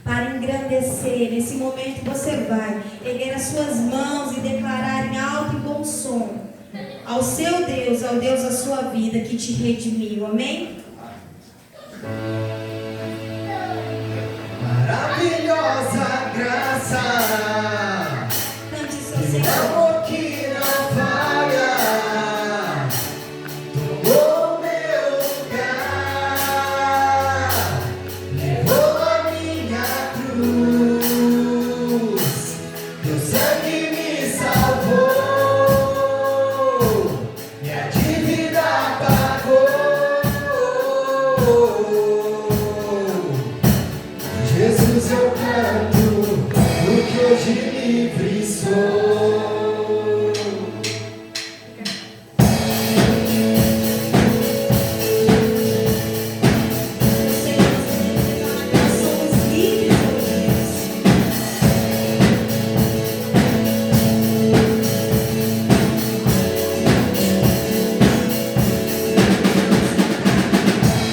para engrandecer. Nesse momento você vai erguer as suas mãos e declarar em alto e bom som ao seu Deus, ao Deus da sua vida que te redimiu. Amém? Maravilhosa graça, Cante seu e o Senhor. amor que não falha, tomou meu lugar, levou a minha cruz, teu sangue me salvou, minha dívida pagou. Jesus, eu canto, porque hoje livre sou. Nós somos livres hoje.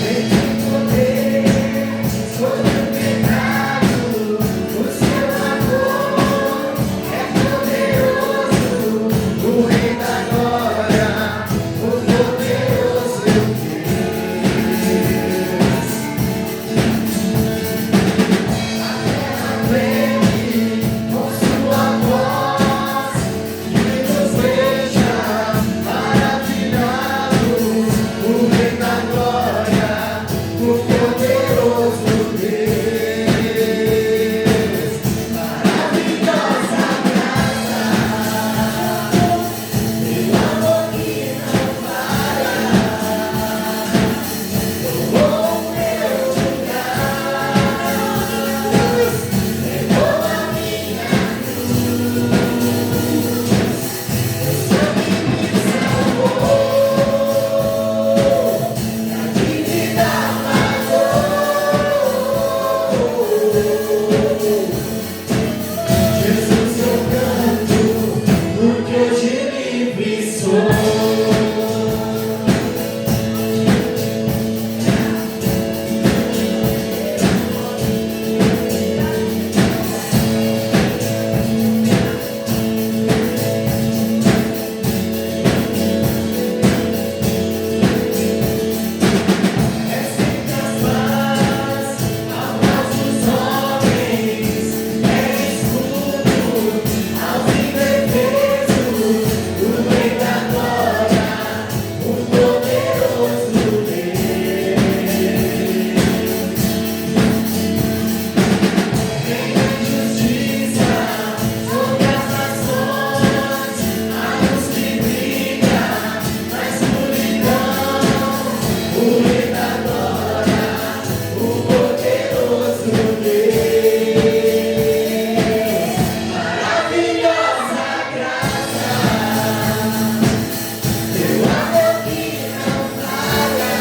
Tem que poder sobre o pecado, o seu amor é poderoso, o Rei da glória, o poderoso Deus. A terra treme com sua voz e nos deixa maravilhados, o Rei da glória, o poderoso Deus. Maravilhosa graça, meu amor que não para, tomou meu lugar, levou a minha cruz, teu sangue me salvou, minha dívida Jesus, eu canto, porque hoje livre sou. É sempre as paz, aos nossos homens, é escudo aos indefesos, o Rei da glória, o poderoso Deus. Reino de justiça sobre as nações, a luz que brilha na escuridão, o Rei da glória, o poderoso Deus. Maravilhosa graça, teu amor que não falha,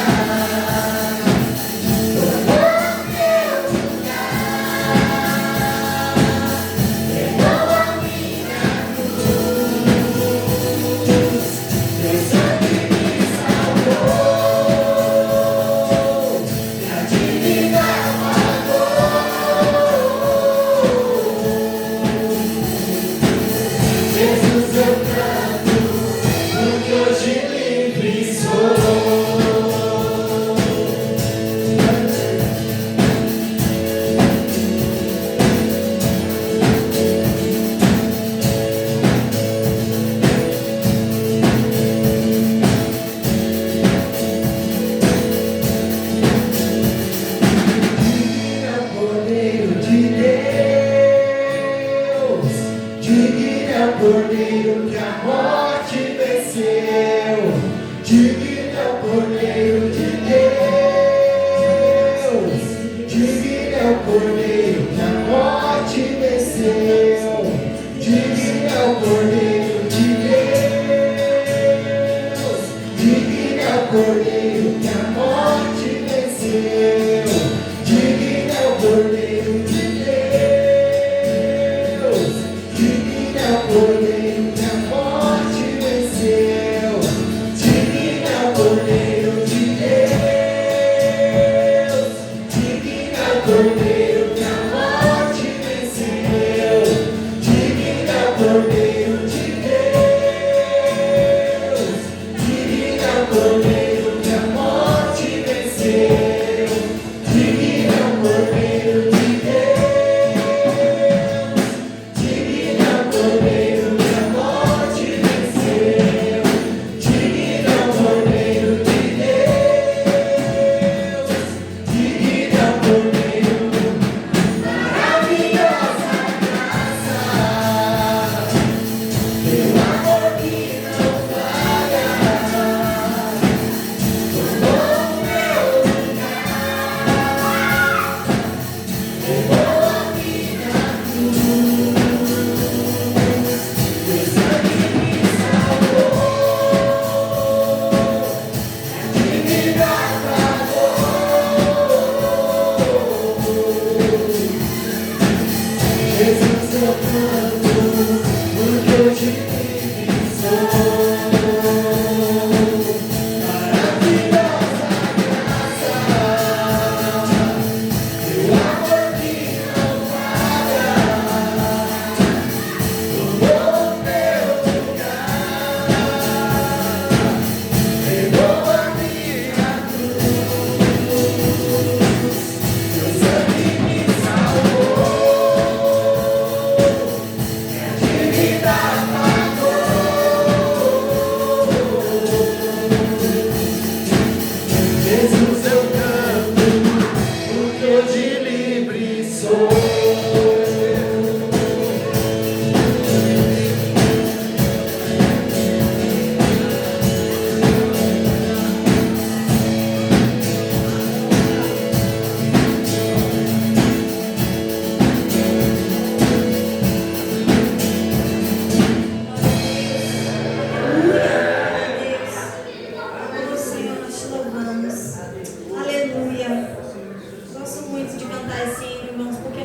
tomou meu lugar, levou a minha cruz, teu sangue me salvou, minha dívida pagou. Jesus, eu canto, porque hoje livre sou. Digno é o Cordeiro de Deus, digno é o Cordeiro que a morte venceu, digno é o Cordeiro de Deus, digno é o Cordeiro que a morte venceu, digno é o Cordeiro de Deus, digno é o Cordeiro que a morte venceu, digno é o Cordeiro de Deus, digno é o Cordeiro que a morte venceu, digno é o Cordeiro de Deus, digno é o Cordeiro que a morte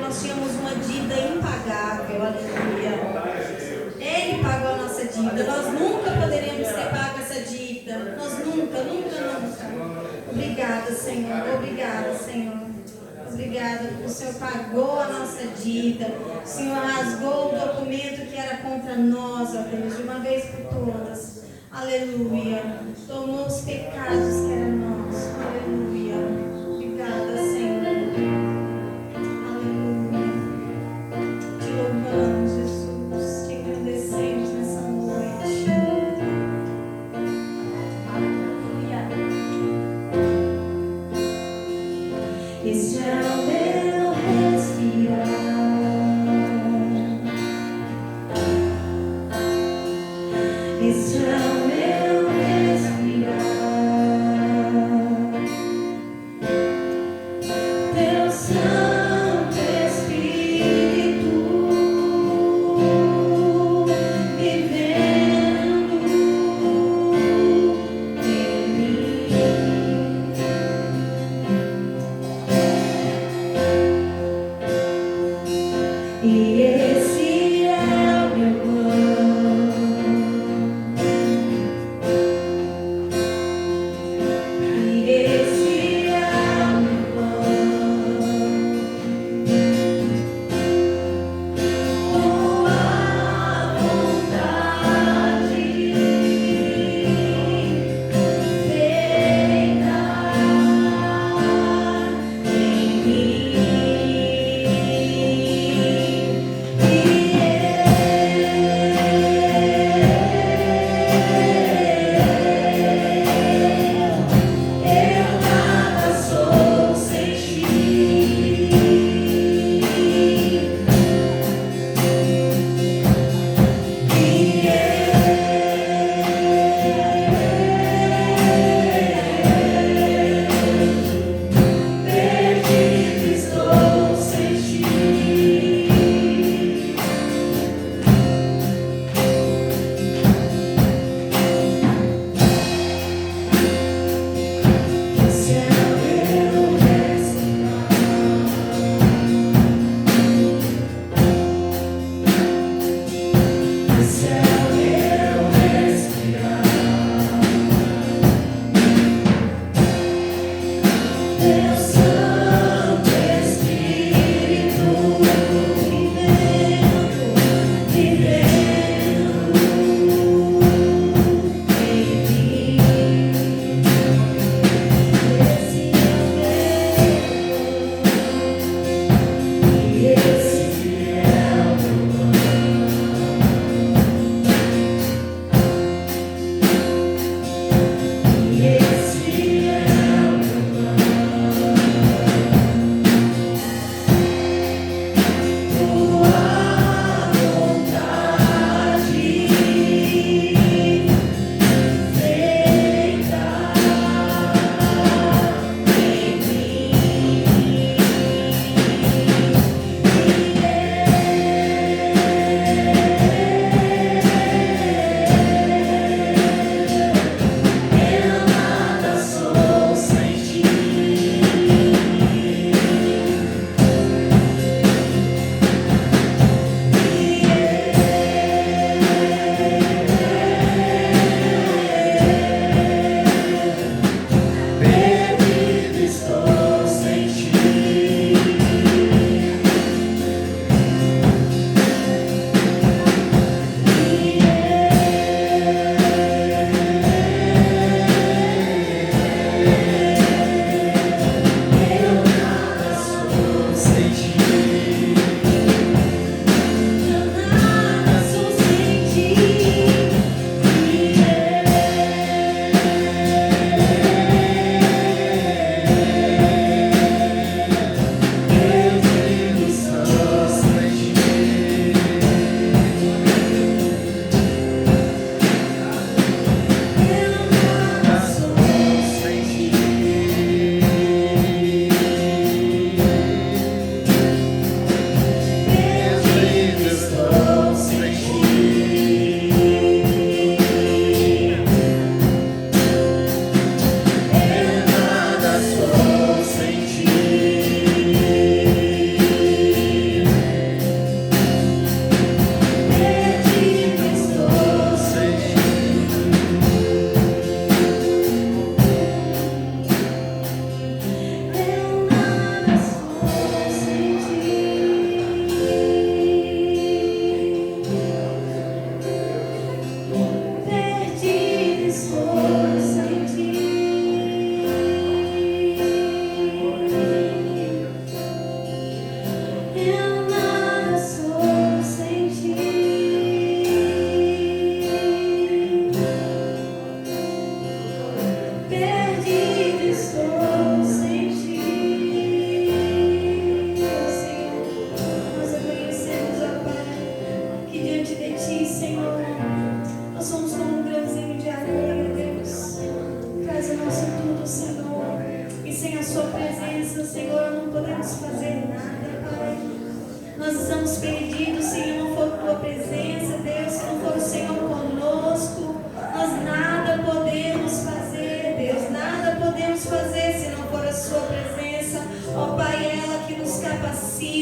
nós tínhamos uma dívida impagável, aleluia. Ele pagou a nossa dívida, nós nunca poderíamos ter pago essa dívida, nós nunca. Obrigada, Senhor, obrigada, Senhor. Obrigada porque o Senhor pagou a nossa dívida, o Senhor rasgou o documento que era contra nós, ó Deus, de uma vez por todas, aleluia. Tomou os pecados que eram nossos, aleluia. Obrigada, Senhor. Aleluia. Te louvamos, Jesus. Te agradecemos nessa noite. Aleluia. Este é o meu respirar. Este é o meu respirar.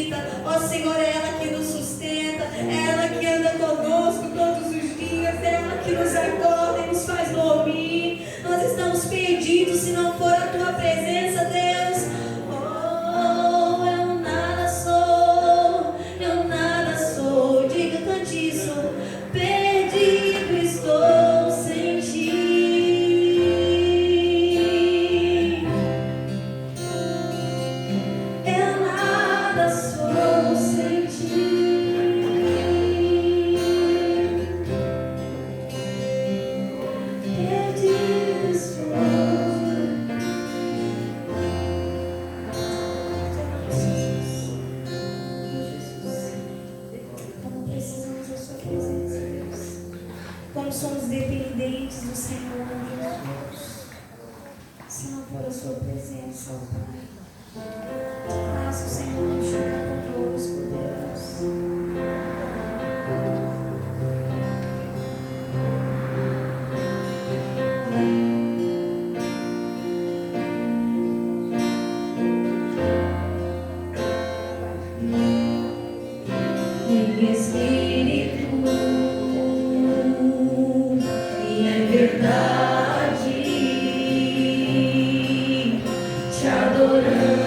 capacita. Ó Senhor, é ela que nos sustenta, é ela que anda conosco todos os dias, é ela que nos acorda e nos faz dormir. Nós estamos perdidos se não for a tua presença, Deus. Oh, eu nada sou, diga, cante isso. Perdido estou sem ti. Eu nada sou sem ti. Perdido estou. Como precisamos da sua presença, Deus. Como somos dependentes do Senhor, Jesus. Se não for a sua presença, ó Pai. Faça o Senhor chegar conosco, Deus. Em espírito e em verdade te adoramos,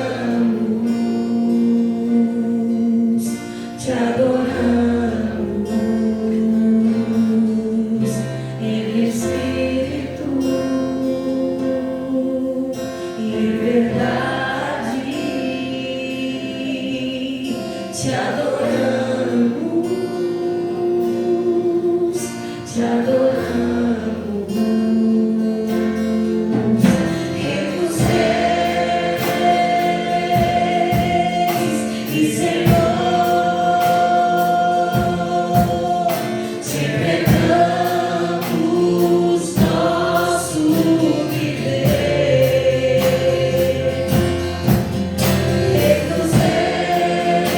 em espírito e em verdade te adoramos, te adoramos. Ricos reis e Senhor, te entregamos nosso viver. Ricos reis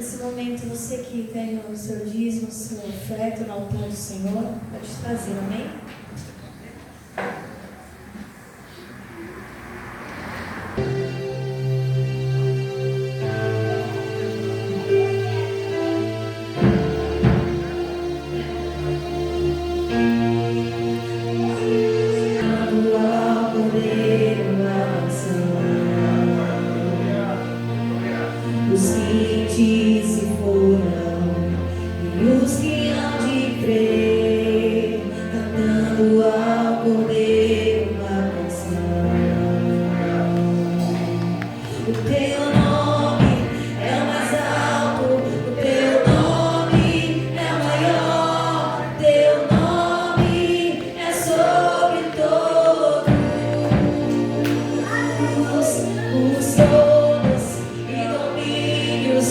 Nesse momento, você que tem o seu dízimo, a sua oferta no altar do Senhor, pode trazer, amém? Os que te se foram e os que hão de crer, cantando ao Cordeiro uma canção. O teu nome é o mais alto, o teu nome é o maior, o teu nome é sobre todos os tronos e domínios.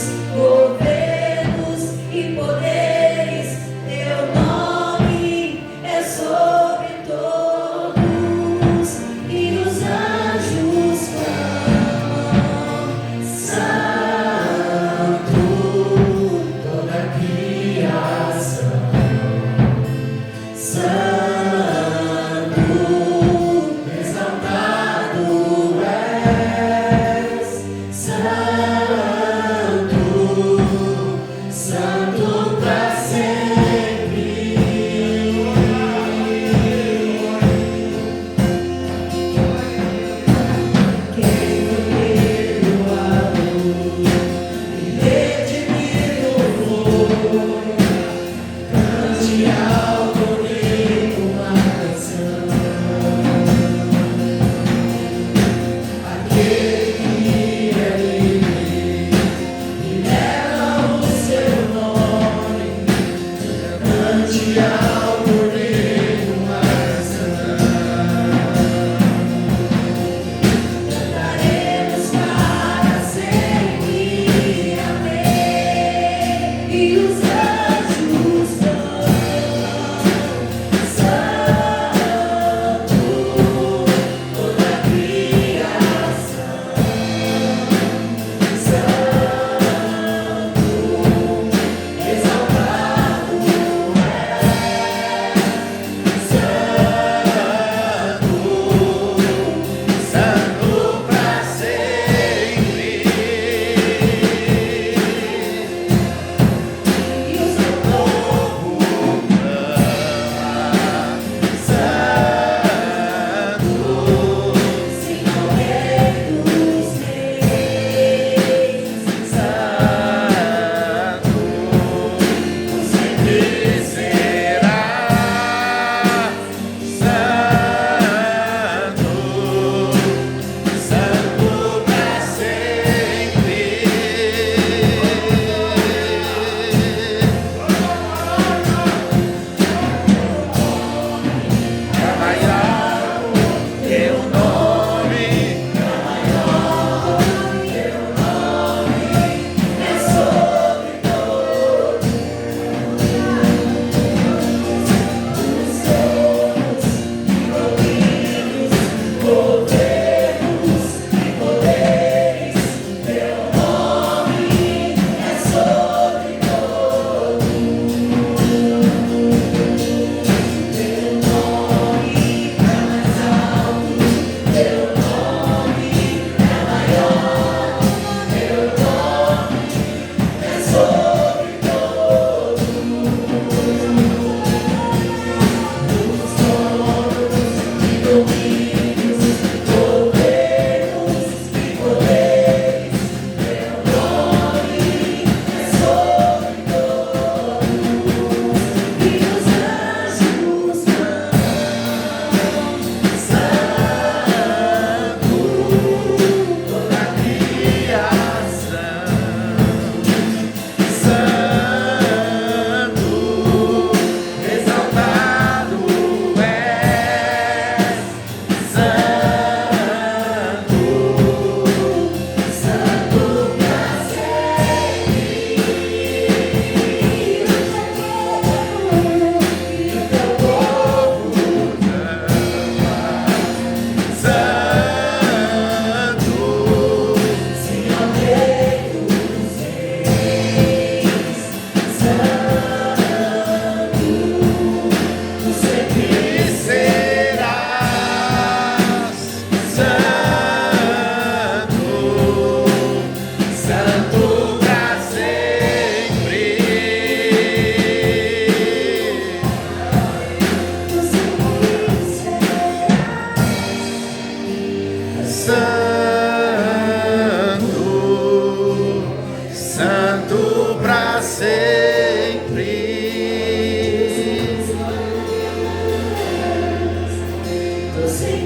sempre.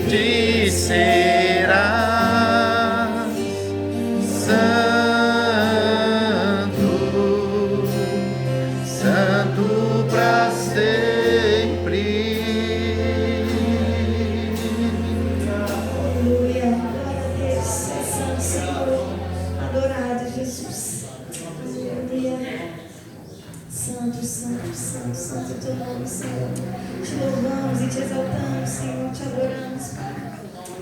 Te serás santo, santo para sempre. Aleluia, glória a Deus, é santo Senhor, adorado Jesus. Aleluia. Santo, santo, santo, santo é o teu nome, Senhor. Te louvamos e te exaltamos, Senhor, te adoramos, Pai.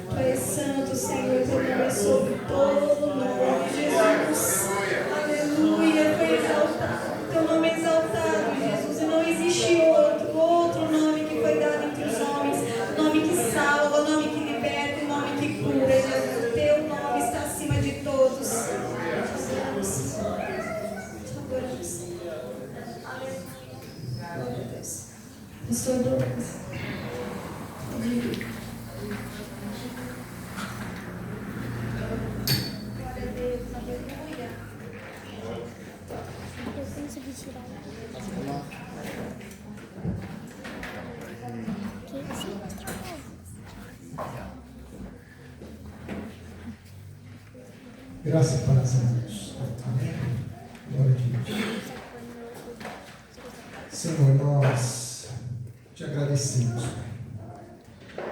Tu és santo, Senhor, teu nome é sobre todo nome, Jesus. Aleluia, foi exaltado, teu nome é exaltado, Jesus, e não existe outro nome que foi dado entre os homens, o nome que salva, o nome que liberta, o nome que cura, Jesus. O teu nome está acima de todos. Te adoramos, Senhor. Te adoramos, Senhor. Aleluia. Glória a Deus. Pastor Douglas. Glória a Deus. Aleluia. Eu consegui tirar. Graça e paz, irmãos. Amém. Glória a Deus. Senhor, nós te agradecemos, Pai.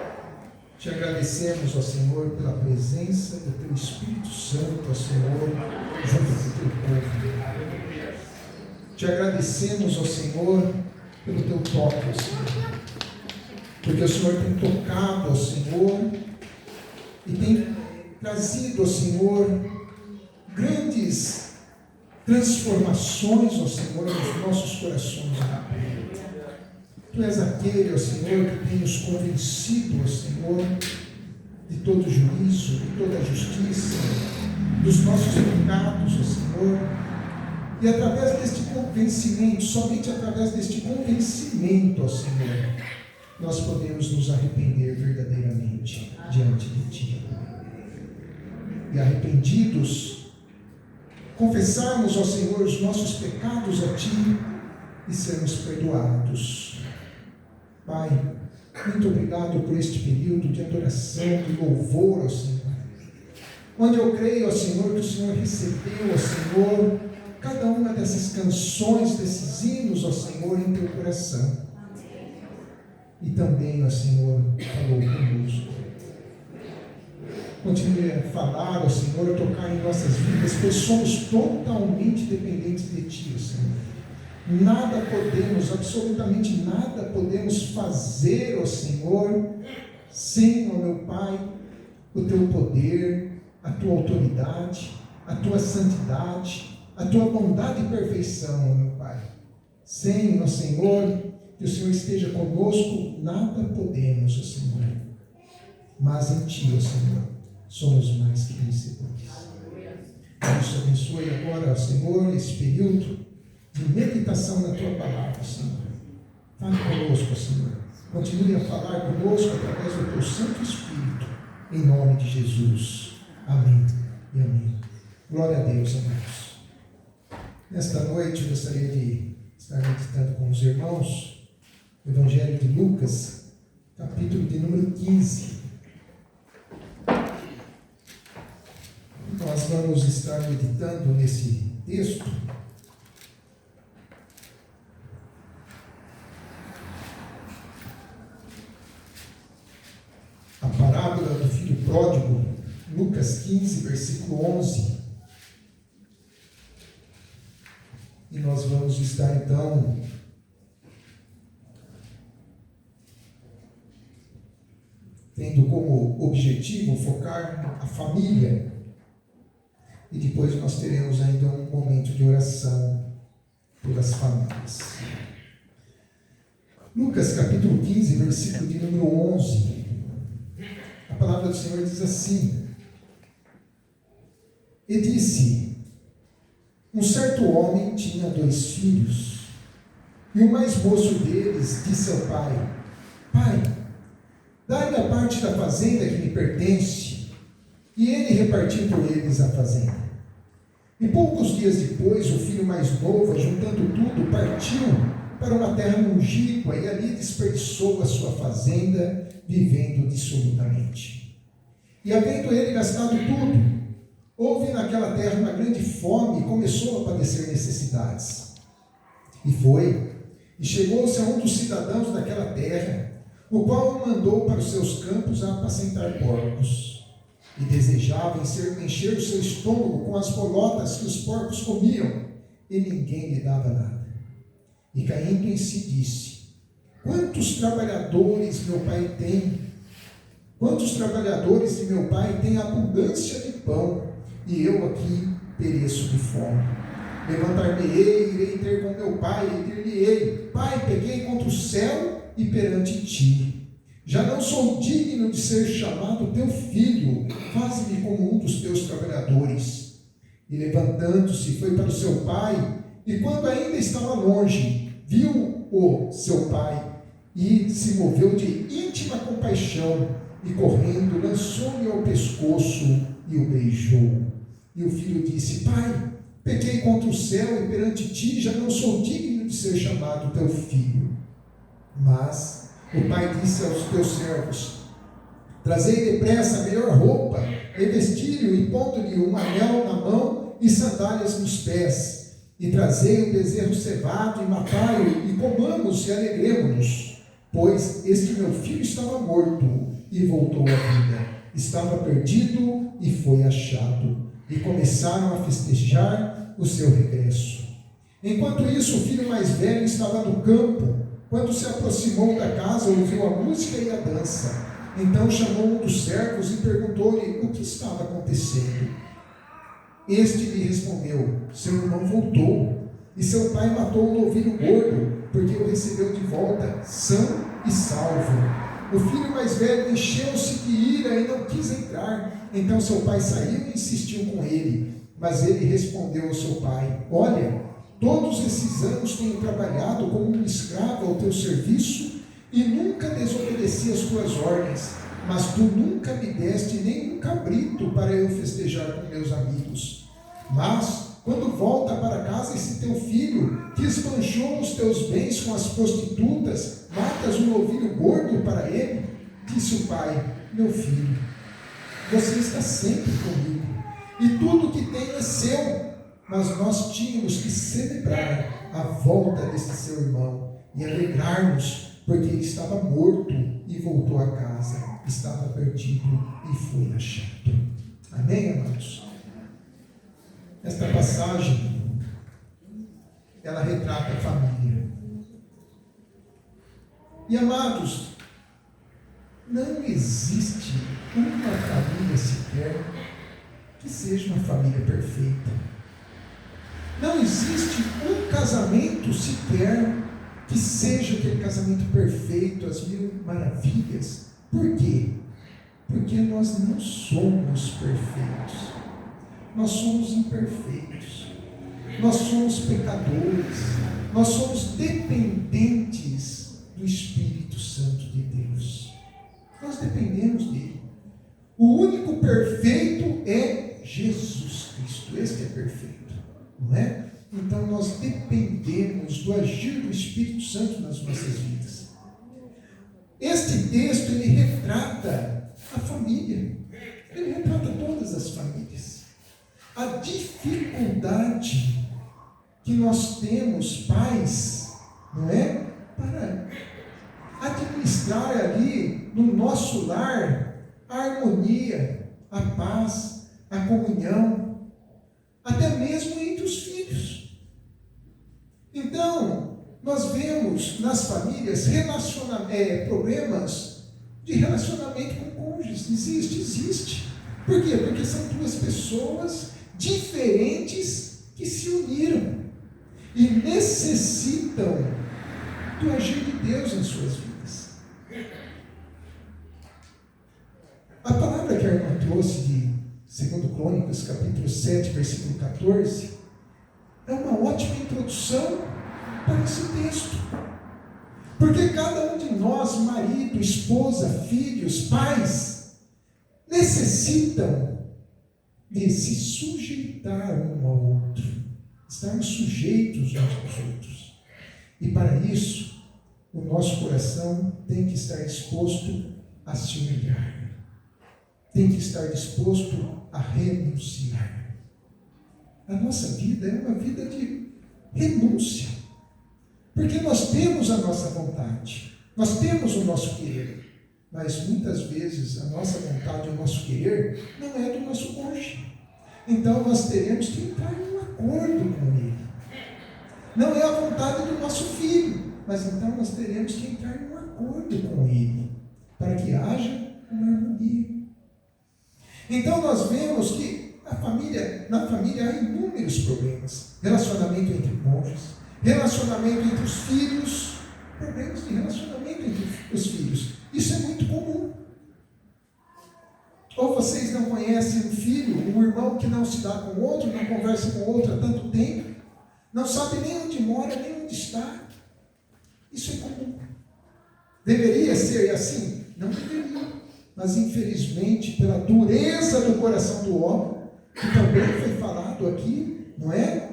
Te agradecemos, ó Senhor, pela presença do Teu Espírito Santo, ó Senhor, junto com o Teu povo. Te agradecemos, ó Senhor, pelo Teu toque, ó Senhor. Porque o Senhor tem tocado, ó Senhor, e tem trazido, ó Senhor, grandes transformações, ó Senhor, nos nossos corações. Tu és aquele, ó Senhor, que tem nos convencido, ó Senhor, de todo juízo, de toda justiça, dos nossos pecados, ó Senhor. E através deste convencimento, somente através deste convencimento, ó Senhor, nós podemos nos arrepender verdadeiramente diante de Ti. E arrependidos, confessarmos, ó Senhor, os nossos pecados a Ti e sermos perdoados. Pai, muito obrigado por este período de adoração, de louvor ao Senhor, onde eu creio, ó Senhor, que o Senhor recebeu, ó Senhor, cada uma dessas canções, desses hinos, ó Senhor, em Teu coração. E também, ó Senhor, falou conosco. Continue a falar, ó Senhor, a tocar em nossas vidas, pois somos totalmente dependentes de Ti, ó Senhor. Nada podemos, absolutamente nada podemos fazer, ó Senhor, sem, ó meu Pai, o Teu poder, a Tua autoridade, a Tua santidade, a Tua bondade e perfeição, ó meu Pai. Sem, ó Senhor, que o Senhor esteja conosco, nada podemos, ó Senhor. Mas em Ti, ó Senhor, somos mais que vencedores. Por isso, abençoe agora, ó Senhor, esse período de meditação na Tua palavra, Senhor. Fale conosco, Senhor. Continue a falar conosco através do Teu Santo Espírito, em nome de Jesus. Amém e amém. Glória a Deus, amados. Nesta noite eu gostaria de estar meditando com os irmãos o Evangelho de Lucas, capítulo de número 15. Nós vamos estar meditando nesse texto a parábola do filho pródigo, Lucas 15, versículo 11. E nós vamos estar então tendo como objetivo focar a família. E depois nós teremos ainda um momento de oração pelas famílias. Lucas capítulo 15, versículo de número 11. A palavra do Senhor diz assim: E disse: Um certo homem tinha 2 filhos, e o mais moço deles disse ao pai: Pai, dai-me a parte da fazenda que me pertence. E ele repartiu por eles a fazenda. E poucos dias depois, o filho mais novo, juntando tudo, partiu para uma terra longínqua e ali desperdiçou a sua fazenda, vivendo dissolutamente. E havendo ele gastado tudo, houve naquela terra uma grande fome e começou a padecer necessidades. E chegou-se a um dos cidadãos daquela terra, o qual o mandou para os seus campos a apacentar porcos. E desejava encher o seu estômago com as bolotas que os porcos comiam, e ninguém lhe dava nada. E caindo em si disse: quantos trabalhadores meu pai tem? Quantos trabalhadores de meu pai têm abundância de pão, e eu aqui pereço de fome? Levantar-me-ei, irei ter com meu pai, e dir-lhe-ei: Pai, pequei contra o céu e perante ti. Já não sou digno de ser chamado teu filho, faze-me como um dos teus trabalhadores. E levantando-se, foi para o seu pai, e quando ainda estava longe, viu-o seu pai, e se moveu de íntima compaixão, e correndo, lançou-lhe ao pescoço e o beijou. E o filho disse: Pai, pequei contra o céu e perante ti, já não sou digno de ser chamado teu filho. Mas o pai disse aos teus servos: trazei depressa a melhor roupa, revesti-lhe e pondo-lhe um anel na mão e sandálias nos pés, e trazei o bezerro cevado e matai-o, e comamos e alegremo-nos, pois este meu filho estava morto e voltou à vida, estava perdido e foi achado. E começaram a festejar o seu regresso. Enquanto isso, o filho mais velho estava no campo. Quando se aproximou da casa, ouviu a música e a dança. Então chamou um dos servos e perguntou-lhe o que estava acontecendo. Este lhe respondeu: seu irmão voltou, e seu pai matou o novilho gordo, porque o recebeu de volta, são e salvo. O filho mais velho encheu-se de ira e não quis entrar. Então seu pai saiu e insistiu com ele. Mas ele respondeu ao seu pai: olha, todos esses anos tenho trabalhado como um escravo ao teu serviço e nunca desobedeci as tuas ordens, mas tu nunca me deste nem um cabrito para eu festejar com meus amigos. Mas, quando volta para casa esse teu filho, que esbanjou os teus bens com as prostitutas, matas um novilho gordo para ele? Disse o pai: meu filho, você está sempre comigo, e tudo que tem é seu. Mas nós tínhamos que celebrar a volta desse seu irmão e alegrar-nos, porque ele estava morto e voltou a casa, estava perdido e foi achado. Amém, amados? Esta passagem, ela retrata a família. E, amados, não existe uma família sequer que seja uma família perfeita. Não existe um casamento sequer que seja aquele casamento perfeito, as mil maravilhas. Por quê? Porque nós não somos perfeitos. Nós somos imperfeitos. Nós somos pecadores. Nós somos dependentes do Espírito Santo de Deus. Nós dependemos dele. O único perfeito é Jesus Cristo. Este é perfeito. Não é? Então nós dependemos do agir do Espírito Santo nas nossas vidas. Este texto, ele retrata a família. Ele retrata todas as famílias. A dificuldade que nós temos, pais, não é? Para administrar ali no nosso lar a harmonia, a paz, a comunhão, até mesmo entre os filhos. Então, nós vemos nas famílias problemas de relacionamento com cônjuges. Existe. Por quê? Porque são duas pessoas diferentes que se uniram e necessitam do agir de Deus em suas vidas. A palavra que a irmã trouxe de 2 Crônicas, capítulo 7, versículo 14, é uma ótima introdução para esse texto. Porque cada um de nós, marido, esposa, filhos, pais, necessitam de se sujeitar um ao outro, estarmos sujeitos uns aos outros. E para isso, o nosso coração tem que estar disposto a se humilhar, tem que estar disposto a renunciar. A nossa vida é uma vida de renúncia, porque nós temos a nossa vontade, nós temos o nosso querer, mas muitas vezes a nossa vontade e o nosso querer não é do nosso cônjuge. Então nós teremos que entrar em um acordo com ele. Não é a vontade do nosso filho, mas então nós teremos que entrar em um acordo com ele, para que haja uma harmonia. Então nós vemos que na família há inúmeros problemas. Relacionamento entre cônjuges, relacionamento entre os filhos, problemas de relacionamento entre os filhos. Isso é muito comum. Ou vocês não conhecem um filho, um irmão que não se dá com o outro, não conversa com o outro há tanto tempo, não sabe nem onde mora, nem onde está. Isso é comum. Deveria ser assim? Não deveria. Mas infelizmente, pela dureza do coração do homem, que também foi falado aqui, não é?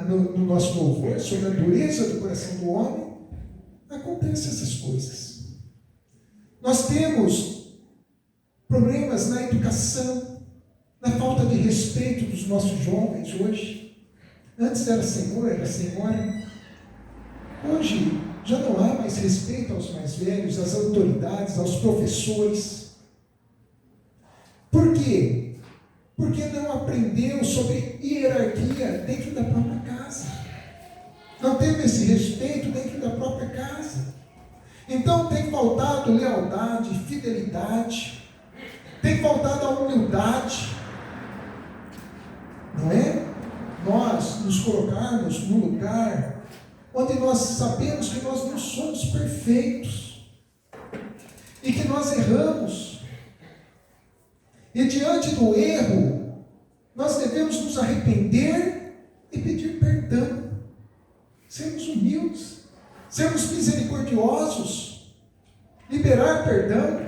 No nosso louvor, sobre a dureza do coração do homem, acontecem essas coisas. Nós temos problemas na educação, na falta de respeito dos nossos jovens hoje. Antes era senhor, era senhora. Hoje já não há mais respeito aos mais velhos, às autoridades, aos professores. Por quê? Porque não aprendeu sobre hierarquia dentro da própria casa. Não teve esse respeito dentro da própria casa. Então tem faltado lealdade, fidelidade, tem faltado a humildade, não é? Nós nos colocarmos no lugar onde nós sabemos que nós não somos perfeitos e que nós erramos. E diante do erro, nós devemos nos arrepender e pedir perdão, sermos humildes, sermos misericordiosos, liberar perdão.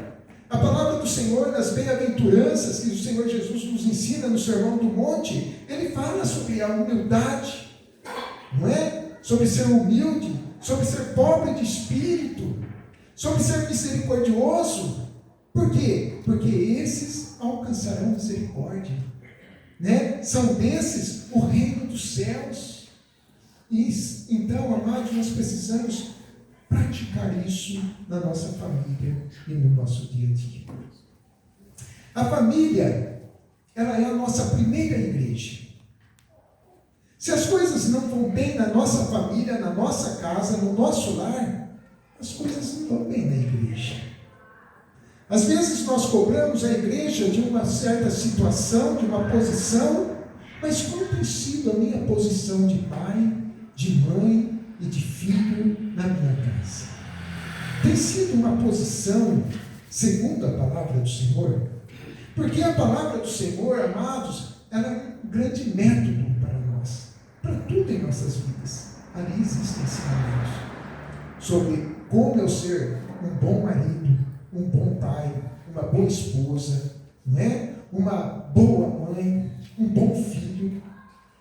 A palavra do Senhor, nas bem-aventuranças que o Senhor Jesus nos ensina no Sermão do Monte, ele fala sobre a humildade, não é? Sobre ser humilde, sobre ser pobre de espírito, sobre ser misericordioso. Por quê? Porque esses alcançarão misericórdia, né? São desses o reino dos céus. E então, amados, nós precisamos praticar isso na nossa família e no nosso dia a dia. A família, ela é a nossa primeira igreja. Se as coisas não vão bem na nossa família, na nossa casa, no nosso lar, as coisas não vão bem na igreja. Às vezes nós cobramos a igreja de uma certa situação, de uma posição, mas qual tem sido a minha posição de pai, de mãe e de filho na minha casa? Tem sido uma posição segundo a palavra do Senhor? Porque a palavra do Senhor, amados, ela é um grande método para nós, para tudo em nossas vidas. Ali existem ensinamentos sobre como eu ser um bom marido, um bom pai, uma boa esposa, não é? Uma boa mãe, um bom filho.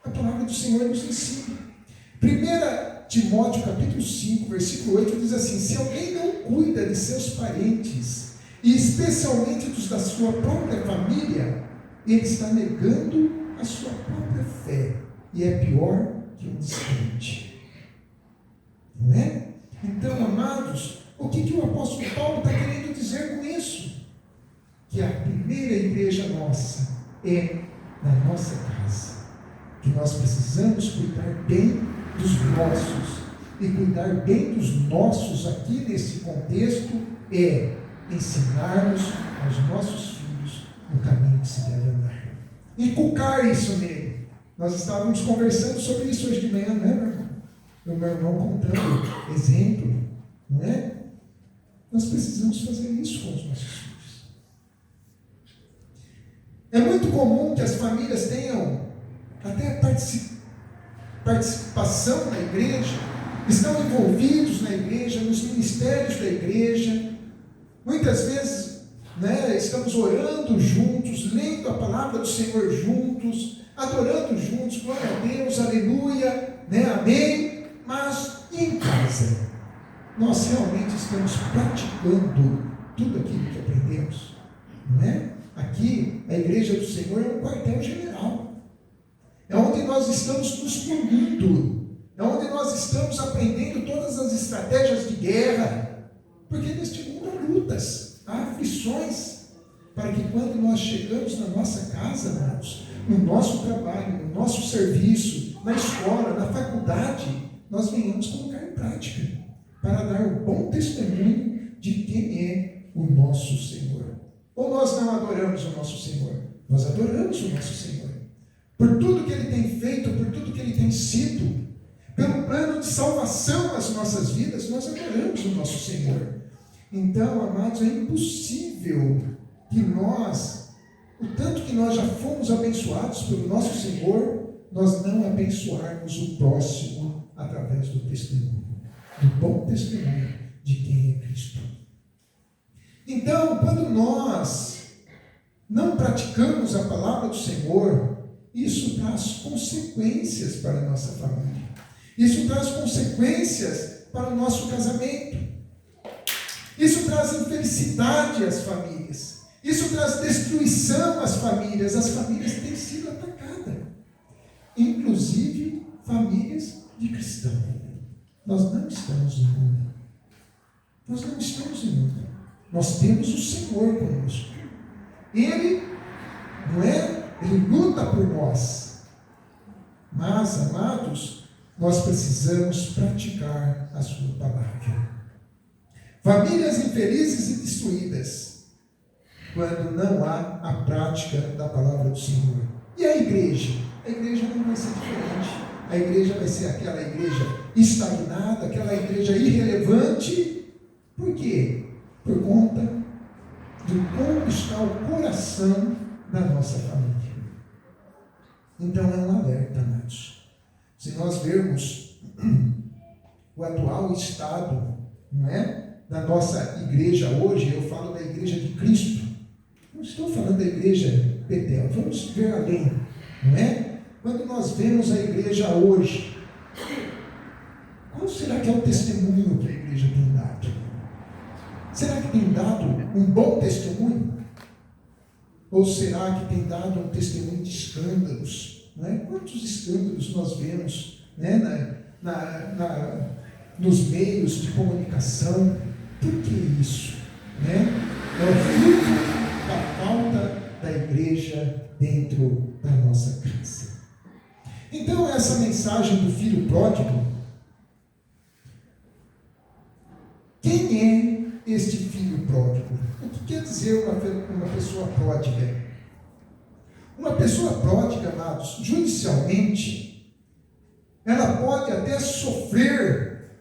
A palavra do Senhor nos ensina. 1 Timóteo capítulo 5, versículo 8 diz assim: se alguém não cuida de seus parentes, e especialmente dos da sua própria família, ele está negando a sua própria fé, e é pior que um descrente. Não é? Então, amados, o que o apóstolo Paulo está querendo dizer com isso? Que a primeira igreja nossa é na nossa casa. Que nós precisamos cuidar bem dos nossos. E cuidar bem dos nossos aqui nesse contexto é ensinarmos aos nossos filhos o caminho que se deve andar. Inculcar isso nele. Nós estávamos conversando sobre isso hoje de manhã, não é, meu irmão? O meu irmão contando exemplo, não é? Nós precisamos fazer isso com os nossos filhos. É muito comum que as famílias tenham até participação na igreja, estão envolvidos na igreja, nos ministérios da igreja. Muitas vezes né, estamos orando juntos, lendo a palavra do Senhor juntos, adorando juntos, glória a Deus, aleluia, né, amém. Mas e em casa? Nós realmente estamos praticando tudo aquilo que aprendemos, não é? Aqui, a igreja do Senhor é um quartel-general, é onde nós estamos nos punindo, é onde nós estamos aprendendo todas as estratégias de guerra, porque neste mundo há lutas, há aflições, para que quando nós chegamos na nossa casa, amados, no nosso trabalho, no nosso serviço, na escola, na faculdade, nós venhamos colocar em prática, para dar o bom testemunho de quem é o nosso Senhor. Ou nós não adoramos o nosso Senhor? Nós adoramos o nosso Senhor. Por tudo que Ele tem feito, por tudo que Ele tem sido, pelo plano de salvação nas nossas vidas, nós adoramos o nosso Senhor. Então, amados, é impossível que nós, o tanto que nós já fomos abençoados pelo nosso Senhor, nós não abençoarmos o próximo através do testemunho, do bom testemunho de quem é Cristo. Então, quando nós não praticamos a palavra do Senhor, isso traz consequências para a nossa família. Isso traz consequências para o nosso casamento. Isso traz infelicidade às famílias. Isso traz destruição às famílias. As famílias têm sido atacadas. Inclusive, famílias de cristãos. Nós não estamos imune. Nós não estamos imunes. Nós temos o Senhor conosco. Ele, não é? Ele luta por nós. Mas, amados, nós precisamos praticar a sua palavra. Famílias infelizes e destruídas, quando não há a prática da palavra do Senhor. E a igreja? A igreja não vai ser diferente. A igreja vai ser aquela igreja estagnada, aquela igreja irrelevante. Por quê? Por conta de como está o coração da nossa família. Então é um alerta, amados. Se nós vermos o atual estado, não é, da nossa igreja hoje, eu falo da igreja de Cristo. Não estou falando da igreja Betel, vamos ver além, não é? Quando nós vemos a igreja hoje, qual será que é o testemunho que a igreja tem dado? Será que tem dado um bom testemunho? Ou será que tem dado um testemunho de escândalos? Não é? Quantos escândalos nós vemos, né, nos meios de comunicação? Por que isso? Né? É o fruto da falta da igreja dentro da nossa casa. Então, essa mensagem do filho pródigo, quem é este filho pródigo? O que quer dizer uma pessoa pródiga? Uma pessoa pródiga, amados, judicialmente, ela pode até sofrer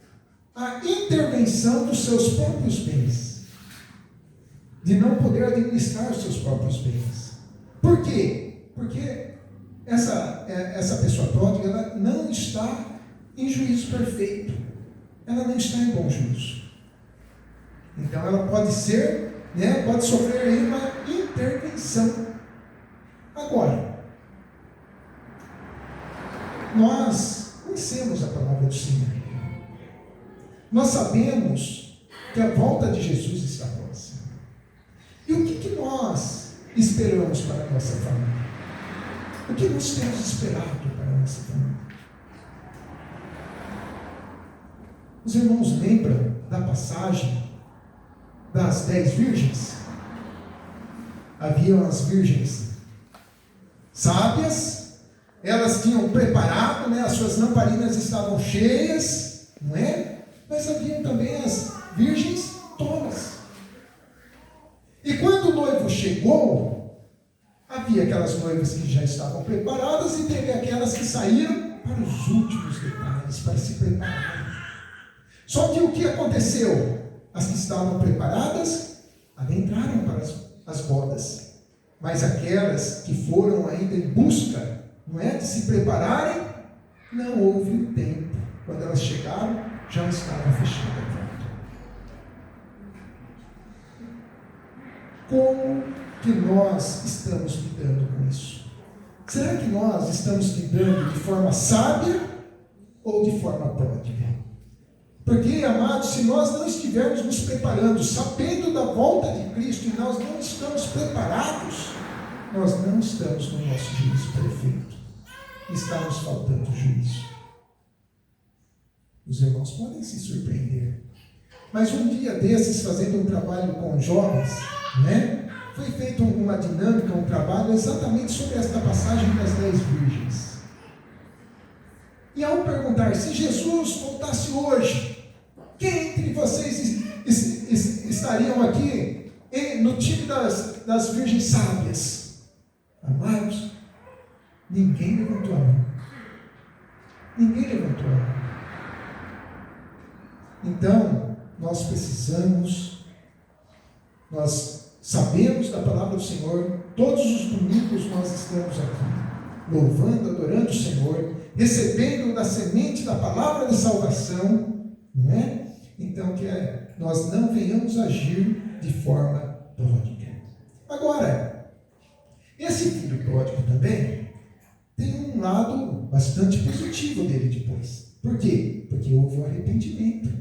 a intervenção dos seus próprios bens, de não poder administrar os seus próprios bens. Por quê? Porque essa pessoa pródiga, ela não está em juízo perfeito, ela não está em bom juízo. Então ela pode ser, né, pode sofrer aí uma intervenção. Agora, nós conhecemos a palavra do Senhor. Nós sabemos que a volta de Jesus está próxima. E o que nós esperamos para a nossa família? O que nós temos esperado para a nossa família? Os irmãos lembram da passagem das 10 virgens? Haviam as virgens sábias, elas tinham preparado, né, as suas lamparinas estavam cheias, não é? Mas haviam também as virgens tolas. E quando o noivo chegou, havia aquelas noivas que já estavam preparadas e teve aquelas que saíram para os últimos detalhes, para se preparar. Só que o que aconteceu? As que estavam preparadas adentraram para as bodas. Mas aquelas que foram ainda em busca, não é, de se prepararem, não houve tempo. Quando elas chegaram, já estava fechada a porta. como que nós estamos lidando com isso? Será que nós estamos lidando de forma sábia ou de forma pródiga? Porque, amados, se nós não estivermos nos preparando, sabendo da volta de Cristo, e nós não estamos preparados, nós não estamos no nosso juízo perfeito. Está nos faltando juízo. Os irmãos podem se surpreender. Mas um dia desses, fazendo um trabalho com jovens, foi feita uma dinâmica, um trabalho exatamente sobre esta passagem das 10 virgens. E ao perguntar, se Jesus voltasse hoje, quem entre vocês estariam aqui no time das virgens sábias? Amados, ninguém levantou a mão. Ninguém levantou a mão. Então, nós sabemos da palavra do Senhor, todos os domingos nós estamos aqui, louvando, adorando o Senhor, recebendo da semente da palavra de salvação, Então, que nós não venhamos agir de forma pródiga. Agora, esse filho pródigo também tem um lado bastante positivo dele depois. Por quê? Porque houve o arrependimento,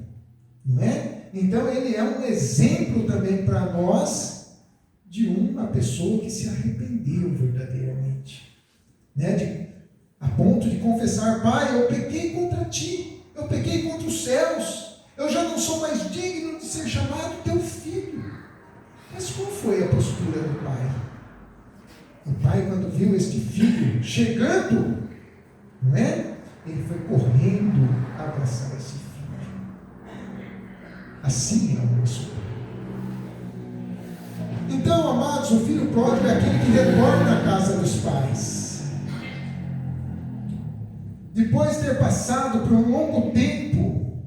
Então, ele é um exemplo também para nós de uma pessoa que se arrependeu verdadeiramente, a ponto de confessar: Pai, eu pequei contra ti, eu pequei contra os céus, eu já não sou mais digno de ser chamado teu filho. Mas qual foi a postura do pai? O pai, quando viu este filho chegando, ele foi correndo abraçar esse filho. Assim é o nosso pai. Então, amados, o filho pródigo é aquele que retorna à casa dos pais. Depois de ter passado por um longo tempo,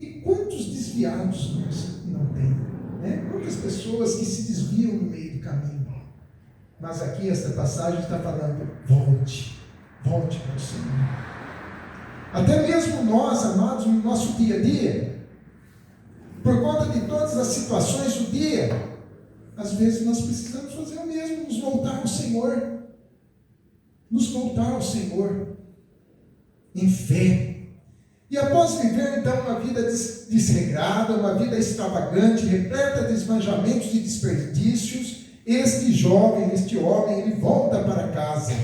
e quantos desviados não tem? Quantas pessoas que se desviam no meio do caminho. Mas aqui esta passagem está falando: volte para o Senhor. Até mesmo nós, amados, no nosso dia a dia, por conta de todas as situações do dia, às vezes nós precisamos fazer o mesmo, nos voltar ao Senhor. Nos voltar ao Senhor em fé. E após viver então uma vida desregrada, uma vida extravagante, repleta de esbanjamentos e desperdícios, este homem, ele volta para casa.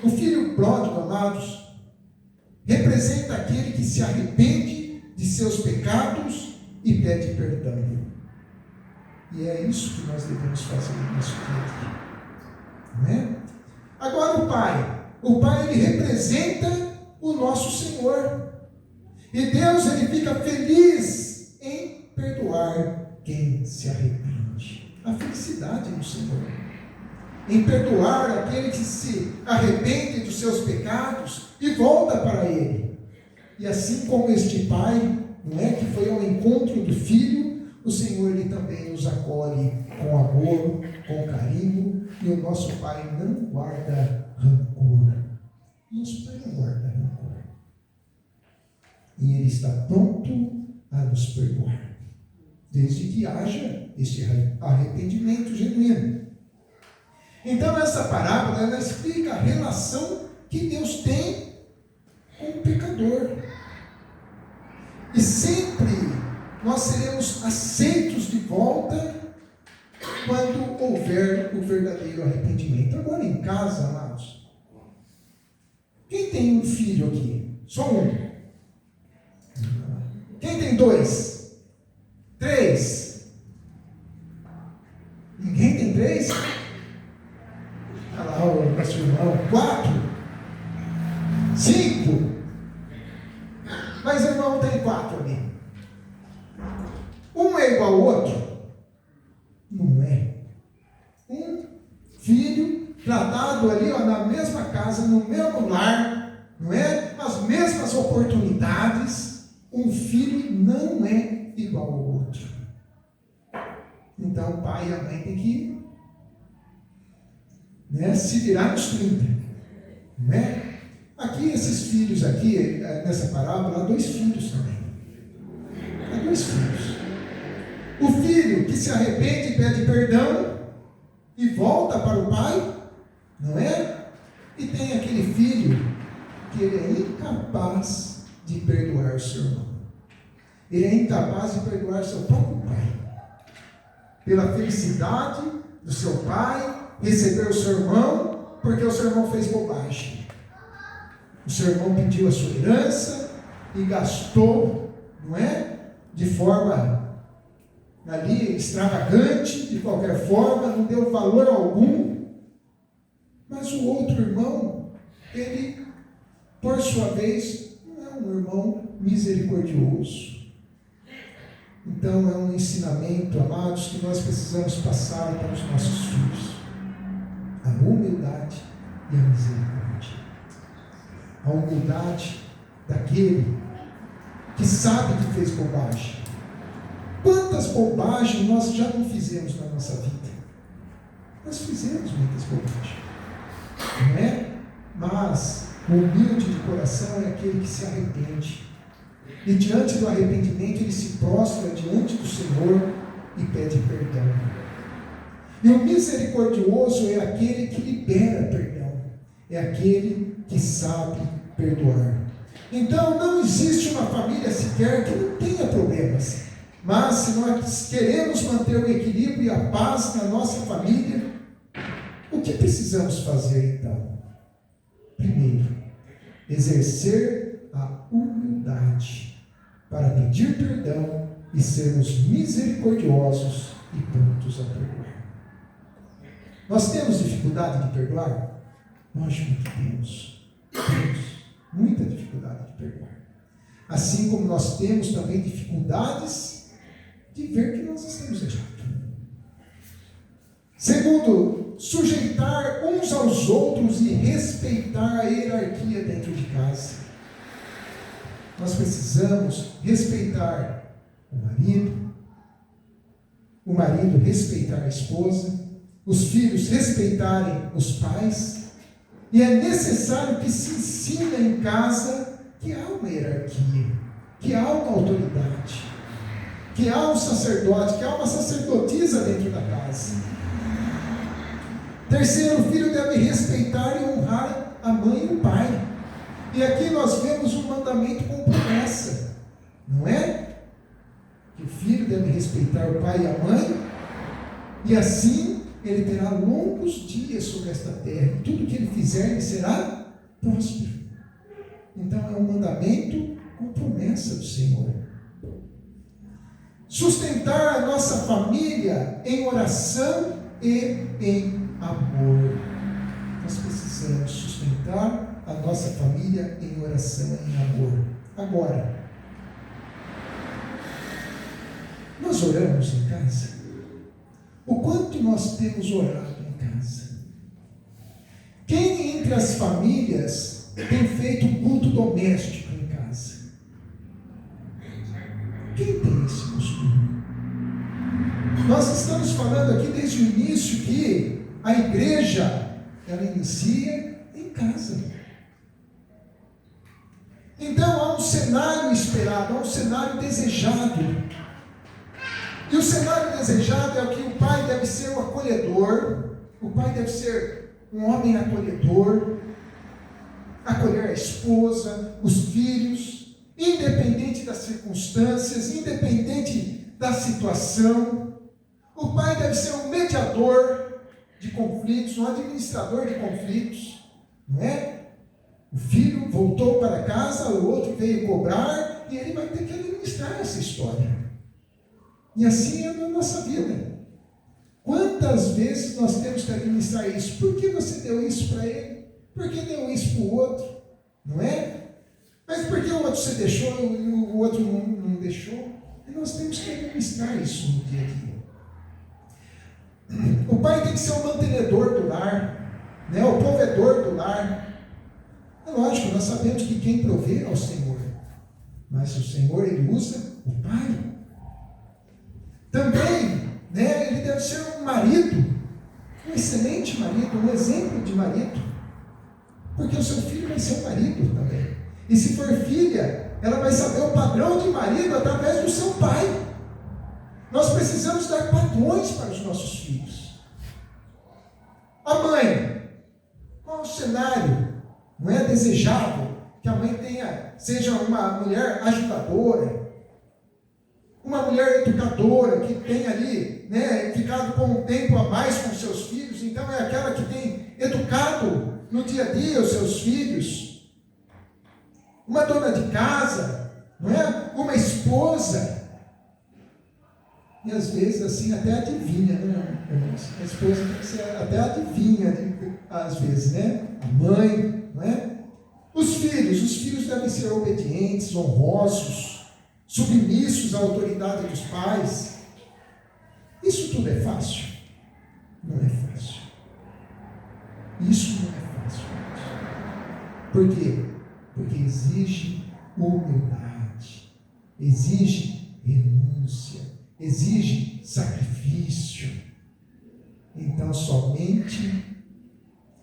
O filho pródigo, amados, representa aquele que se arrepende de seus pecados e pede perdão. E é isso que nós devemos fazer no nosso dia. Agora o pai ele representa o nosso Senhor. E Deus ele fica feliz em perdoar quem se arrepende. A felicidade no Senhor. Em perdoar aquele que se arrepende dos seus pecados e volta para Ele. E assim como este pai, que foi ao encontro do filho, o Senhor ele também nos acolhe com amor, com carinho, e o nosso Pai não guarda rancor. Nosso Pai não guarda rancor. E Ele está pronto a nos perdoar, desde que haja este arrependimento genuíno. Então essa parábola, ela explica a relação que Deus tem com o pecador. E sempre nós seremos aceitos de volta quando houver o verdadeiro arrependimento. Agora em casa, amados, quem tem um filho aqui? Só um. Quem tem 2? 3? Ninguém tem 3? Olha lá o nosso irmão. 4? 5? Mas o irmão tem 4 ali. Um é igual ao outro? Não é. Um filho tratado ali na mesma casa, no mesmo lar, não é? As mesmas oportunidades. Um filho não é igual ao outro. Então o pai e a mãe têm que se virar nos 30. Não é? Aqui, esses filhos aqui, nessa parábola, há 2 filhos também. Há 2 filhos. O filho que se arrepende e pede perdão e volta para o pai, não é? E tem aquele filho que ele é incapaz de perdoar o seu irmão. Ele é incapaz de perdoar seu próprio pai. Pela felicidade do seu pai, receber o seu irmão, porque o seu irmão fez bobagem. O seu irmão pediu a sua herança e gastou, não é? De forma ali extravagante, de qualquer forma, não deu valor algum. Mas o outro irmão, ele, por sua vez, não é um irmão misericordioso. Então é um ensinamento, amados, que nós precisamos passar para os nossos filhos. A humildade e a misericórdia. A humildade daquele que sabe que fez bobagem. Quantas bobagens nós já não fizemos na nossa vida? Nós fizemos muitas bobagens, não é? Mas o humilde de coração é aquele que se arrepende. E diante do arrependimento ele se prostra diante do Senhor e pede perdão. E o misericordioso é aquele que libera perdão. É aquele que sabe perdoar. Então não existe uma família sequer que não tenha problemas. Mas se nós queremos manter o equilíbrio e a paz na nossa família, o que precisamos fazer então? Primeiro, exercer a humildade para pedir perdão e sermos misericordiosos e prontos a perdoar. Nós temos dificuldade de perdoar? Lógico que temos. Temos muita dificuldade de perdoar. Assim como nós temos também dificuldades de ver que nós estamos errados. Segundo, sujeitar uns aos outros e respeitar a hierarquia dentro de casa. Nós precisamos respeitar o marido respeitar a esposa, os filhos respeitarem os pais, e é necessário que se ensine em casa que há uma hierarquia, que há uma autoridade, que há um sacerdote, que há uma sacerdotisa dentro da casa. Terceiro, o filho deve respeitar e honrar a mãe e o pai. E aqui nós vemos um mandamento com promessa, não é? Que o filho deve respeitar o pai e a mãe, e assim ele terá longos dias sobre esta terra, e tudo que ele fizer ele será próspero. Então é um mandamento com promessa do Senhor. Sustentar a nossa família em oração e em amor. Nós precisamos sustentar a nossa família em oração e em amor. Agora, nós oramos em casa? O quanto nós temos orado em casa? Quem entre as famílias tem feito um culto doméstico em casa? Quem tem esse costume? Nós estamos falando aqui desde o início que a igreja, ela inicia em casa. Então há um cenário esperado, há um cenário desejado. E o cenário desejado é que o pai deve ser o acolhedor, o pai deve ser um homem acolhedor, acolher a esposa, os filhos, independente das circunstâncias, independente da situação. O pai deve ser um mediador de conflitos, um administrador de conflitos, não é? O filho voltou para casa, o outro veio cobrar, e ele vai ter que administrar essa história. E assim é na nossa vida. Quantas vezes nós temos que administrar isso? Por que você deu isso para ele? Por que deu isso para o outro? Não é? Mas por que o outro você deixou e o outro não deixou? E nós temos que administrar isso no dia a dia. O pai tem que ser o mantenedor do lar, né? O provedor do lar. É lógico, nós sabemos que quem provê é o Senhor. Mas o Senhor, ele usa o pai. Também, né, ele deve ser um marido, um excelente marido, um exemplo de marido, porque o seu filho vai ser um marido também. E se for filha, ela vai saber o padrão de marido através do seu pai. Nós precisamos dar padrões para os nossos filhos. A mãe, qual o cenário? Não é desejável que a mãe seja uma mulher ajudadora, uma mulher educadora, que tenha ali, ficado com um tempo a mais com seus filhos. Então é aquela que tem educado no dia a dia os seus filhos. Uma dona de casa, não é? Uma esposa. E às vezes assim até adivinha, né, irmãos? A esposa tem que ser até adivinha, às vezes, né? A mãe, não é? Os filhos devem ser obedientes, honrosos, submissos à autoridade dos pais. Isso tudo é fácil? Não é fácil. Isso não é fácil. Por quê? Porque exige humildade, exige renúncia, exige sacrifício. Então, somente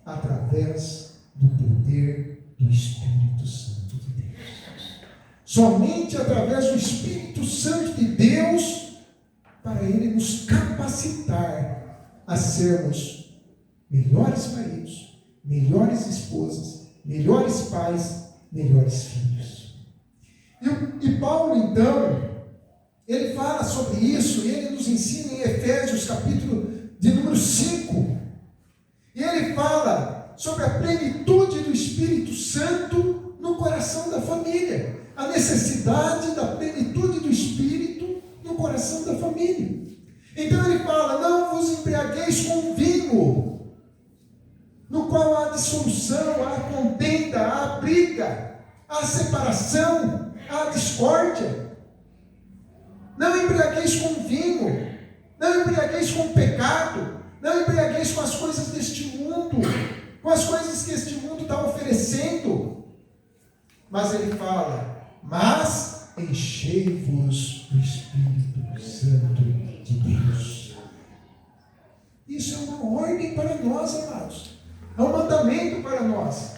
através do poder do Espírito Santo de Deus. Somente através do Espírito Santo de Deus, para Ele nos capacitar a sermos melhores maridos, melhores esposas, melhores pais, melhores filhos. E Paulo, então, ele fala sobre isso, e ele nos ensina em Efésios, capítulo de número 5. E ele fala sobre a plenitude do Espírito Santo no coração da família. A necessidade da plenitude do Espírito no coração da família. Então ele fala: não vos embriagueis com vinho, no qual há dissolução, há contenda, há briga, há separação, há discórdia. Não embriagueis com vinho, não embriagueis com pecado, não embriagueis com as coisas deste mundo, com as coisas que este mundo está oferecendo. Mas ele fala: mas enchei-vos do Espírito Santo de Deus. Isso é uma ordem para nós, amados. É um mandamento para nós.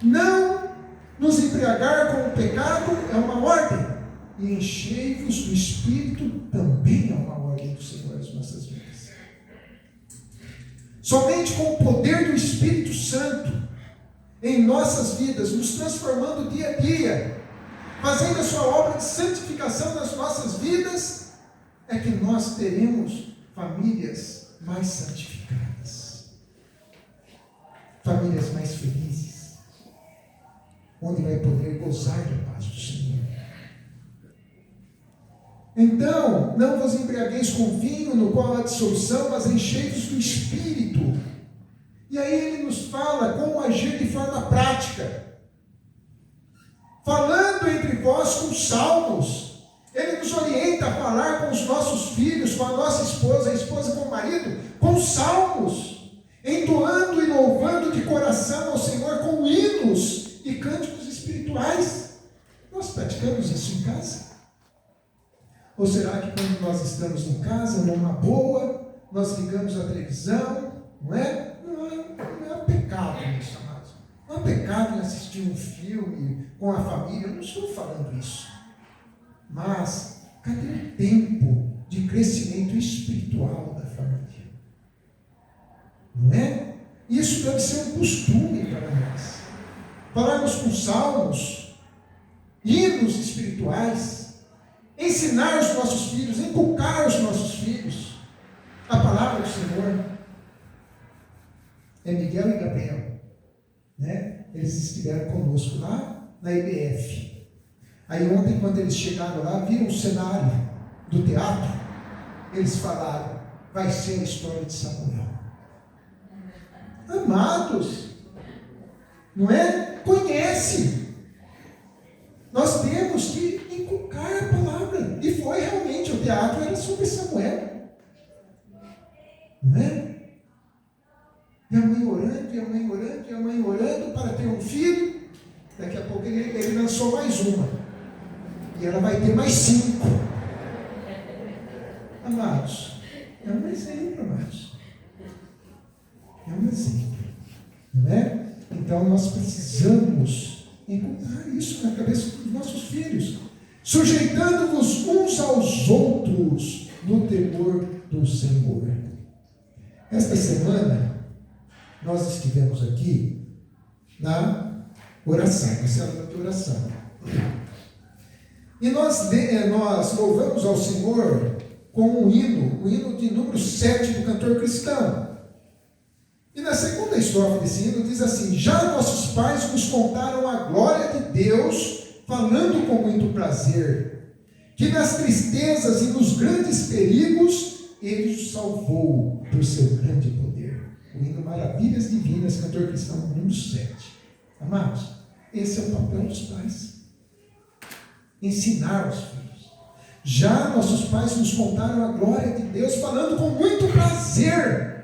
Não nos embriagar com o pecado é uma ordem. E enchei-vos do Espírito também é uma ordem do Senhor às nossas vidas. Somente com o poder do Espírito Santo em nossas vidas, nos transformando dia a dia, fazendo a sua obra de santificação nas nossas vidas, é que nós teremos famílias mais santificadas, famílias mais felizes, onde vai poder gozar da paz do Senhor. Então, não vos embriagueis com vinho, no qual há dissolução, mas enchei-vos do Espírito. E aí ele nos fala como agir de forma prática. Falando entre vós com salmos. Ele nos orienta a falar com os nossos filhos, com a nossa esposa, a esposa com o marido, com salmos. Entoando e louvando de coração ao Senhor com hinos e cânticos espirituais. Nós praticamos isso em casa? Ou será que quando nós estamos em casa, numa boa, nós ligamos a televisão, não é? Não é pecado isso, amados. Não é pecado em assistir um filme com a família, eu não estou falando isso. Mas, cadê o tempo de crescimento espiritual da família? Não é? Isso deve ser um costume para nós. Falarmos com salmos, hinos espirituais, ensinar os nossos filhos, inculcar os nossos filhos a palavra do Senhor. É Miguel e Gabriel, né? Eles estiveram conosco lá na IBF. Aí ontem, quando eles chegaram lá, viram o cenário do teatro, eles falaram: vai ser a história de Samuel. Amados, não é? Conhece. Nós temos que inculcar a palavra. E foi realmente, o teatro era sobre Samuel. Não é? E a mãe orando, e a mãe orando, e a mãe orando para ter um filho. Daqui a pouco ele lançou mais uma. E ela vai ter mais 5. Amados, é um exemplo, amados. É um exemplo. Não é? Então nós precisamos inculcar isso na cabeça dos nossos filhos. sujeitando-vos uns aos outros no temor do Senhor. Esta semana, nós estivemos aqui na oração, na célula de oração. E nós louvamos ao Senhor com um hino, o hino de número 7 do cantor cristão. E na segunda estrofe desse hino diz assim: já nossos pais nos contaram a glória de Deus, falando com muito prazer, que nas tristezas e nos grandes perigos, Ele os salvou por seu grande poder. O hino Maravilhas Divinas, cantor cristão número 7. Amados, esse é o papel dos pais. Ensinar os filhos. Já nossos pais nos contaram a glória de Deus, falando com muito prazer.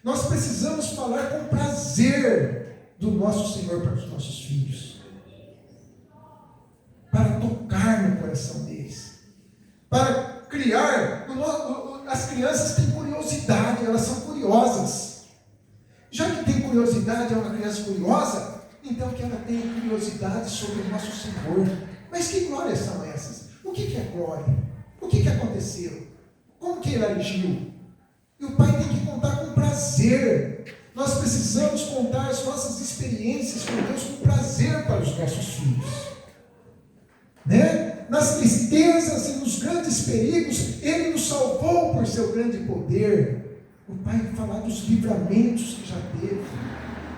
Nós precisamos falar com prazer do nosso Senhor para os nossos filhos, para tocar no coração deles, para criar. As crianças têm curiosidade, elas são curiosas. Já que tem curiosidade, é uma criança curiosa, então que ela tenha curiosidade sobre o nosso Senhor. Mas que glórias são essas? O que é glória? O que aconteceu? Como que ele agiu? E o pai tem que contar com prazer. Nós precisamos contar as nossas experiências com Deus com prazer para os nossos filhos. Né? Nas tristezas e nos grandes perigos, Ele nos salvou por seu grande poder. O pai falar dos livramentos que já teve,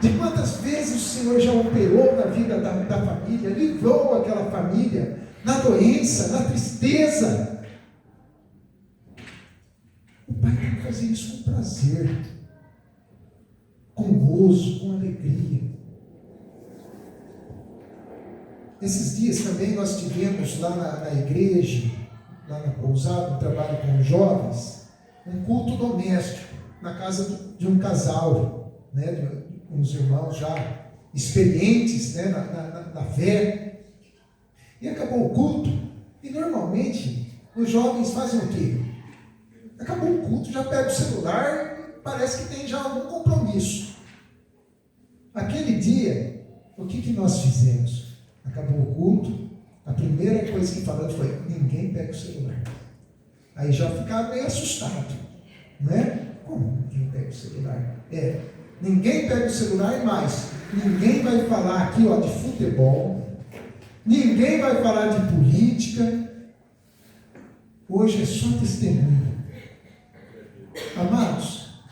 de quantas vezes o Senhor já operou na vida da família, livrou aquela família na doença, na tristeza. O pai tem que fazer isso com prazer, com gozo, com alegria. Esses dias também nós tivemos lá na igreja, lá na pousada, no trabalho com os jovens, um culto doméstico, na casa de um casal, né, de uns irmãos já experientes, né, na fé. E acabou o culto, e normalmente os jovens fazem o quê? Acabou o culto, já pega o celular e parece que tem já algum compromisso. Aquele dia, o que nós fizemos? Acabou o culto, a primeira coisa que falamos foi: ninguém pega o celular. Aí já ficaram meio assustados, né? Como ninguém pega o celular? Ninguém pega o celular e mais, ninguém vai falar aqui de futebol, ninguém vai falar de política. Hoje é só testemunho. Amados,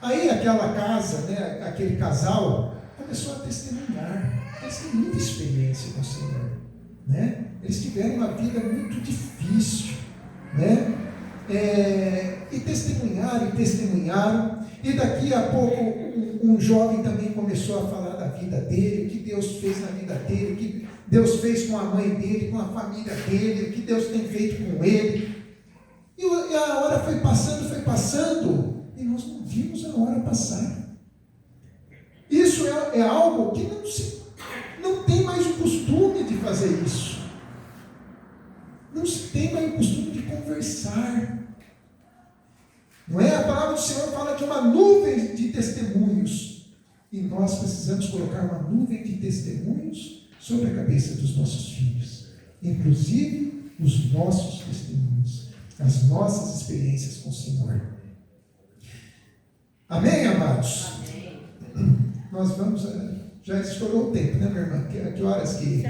aí aquela casa, né, aquele casal começou a testemunhar. Eles têm muita experiência com o Senhor, né? Eles tiveram uma vida muito difícil, né? E testemunharam, e daqui a pouco um jovem também começou a falar da vida dele, o que Deus fez na vida dele, o que Deus fez com a mãe dele, com a família dele, o que Deus tem feito com ele. E a hora foi passando, e nós não vimos a hora passar. Isso é algo que não tem mais o costume de fazer isso. Não se tem mais o costume de conversar. Não é? A palavra do Senhor fala de uma nuvem de testemunhos. E nós precisamos colocar uma nuvem de testemunhos sobre a cabeça dos nossos filhos. Inclusive os nossos testemunhos, as nossas experiências com o Senhor. Amém, amados? Amém. Nós vamos... Já estourou o tempo, né, minha irmã? Que horas que...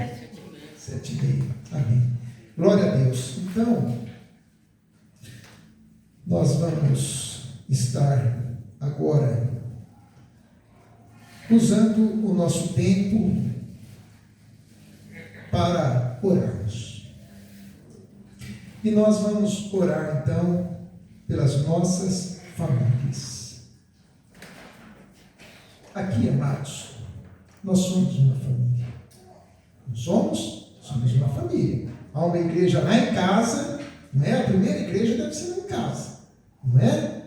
7h30. Amém. Glória a Deus. Então, nós vamos estar agora usando o nosso tempo para orarmos. E nós vamos orar, então, pelas nossas famílias. Aqui, amados, nós somos uma família. Não somos? Somos uma família. Há uma igreja lá em casa, não é? A primeira igreja deve ser lá em casa, não é?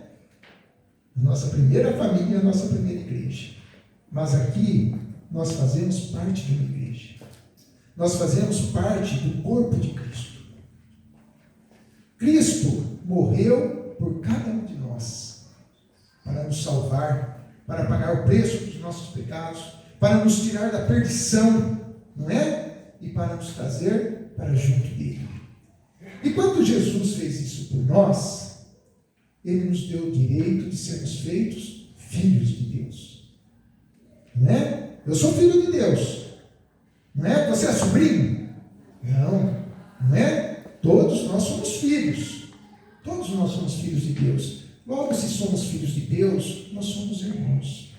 Nossa primeira família é a nossa primeira igreja. Mas aqui, nós fazemos parte de uma igreja. Nós fazemos parte do corpo de Cristo. Cristo morreu por cada um de nós, para nos salvar, para pagar o preço dos nossos pecados, para nos tirar da perdição, não é? E para nos trazer para junto dele. E quando Jesus fez isso por nós, Ele nos deu o direito de sermos feitos filhos de Deus. Não é? Eu sou filho de Deus. Não é? Você é sobrinho? Não. Não é? Todos nós somos filhos. Todos nós somos filhos de Deus. Logo, se somos filhos de Deus, nós somos irmãos.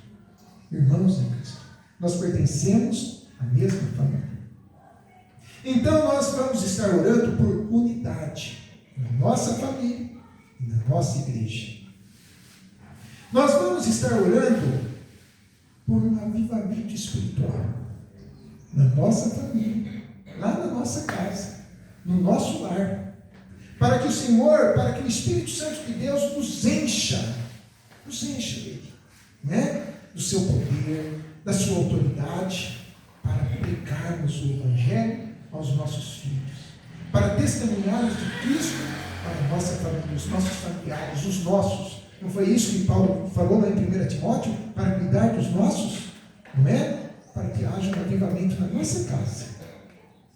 Irmãos em Cristo. Nós pertencemos à mesma família. Então, nós vamos estar orando por unidade na nossa família e na nossa igreja. Nós vamos estar orando por um avivamento espiritual na nossa família, lá na nossa casa, no nosso lar, para que o Senhor, para que o Espírito Santo de Deus nos encha dele, né? Do seu poder, da sua autoridade, para pregarmos o Evangelho aos nossos filhos, para testemunharmos de Cristo para a nossa família, os nossos familiares, os nossos. Não foi isso que Paulo falou lá em 1 Timóteo? Para cuidar dos nossos, não é? Para que haja um avivamento na nossa casa,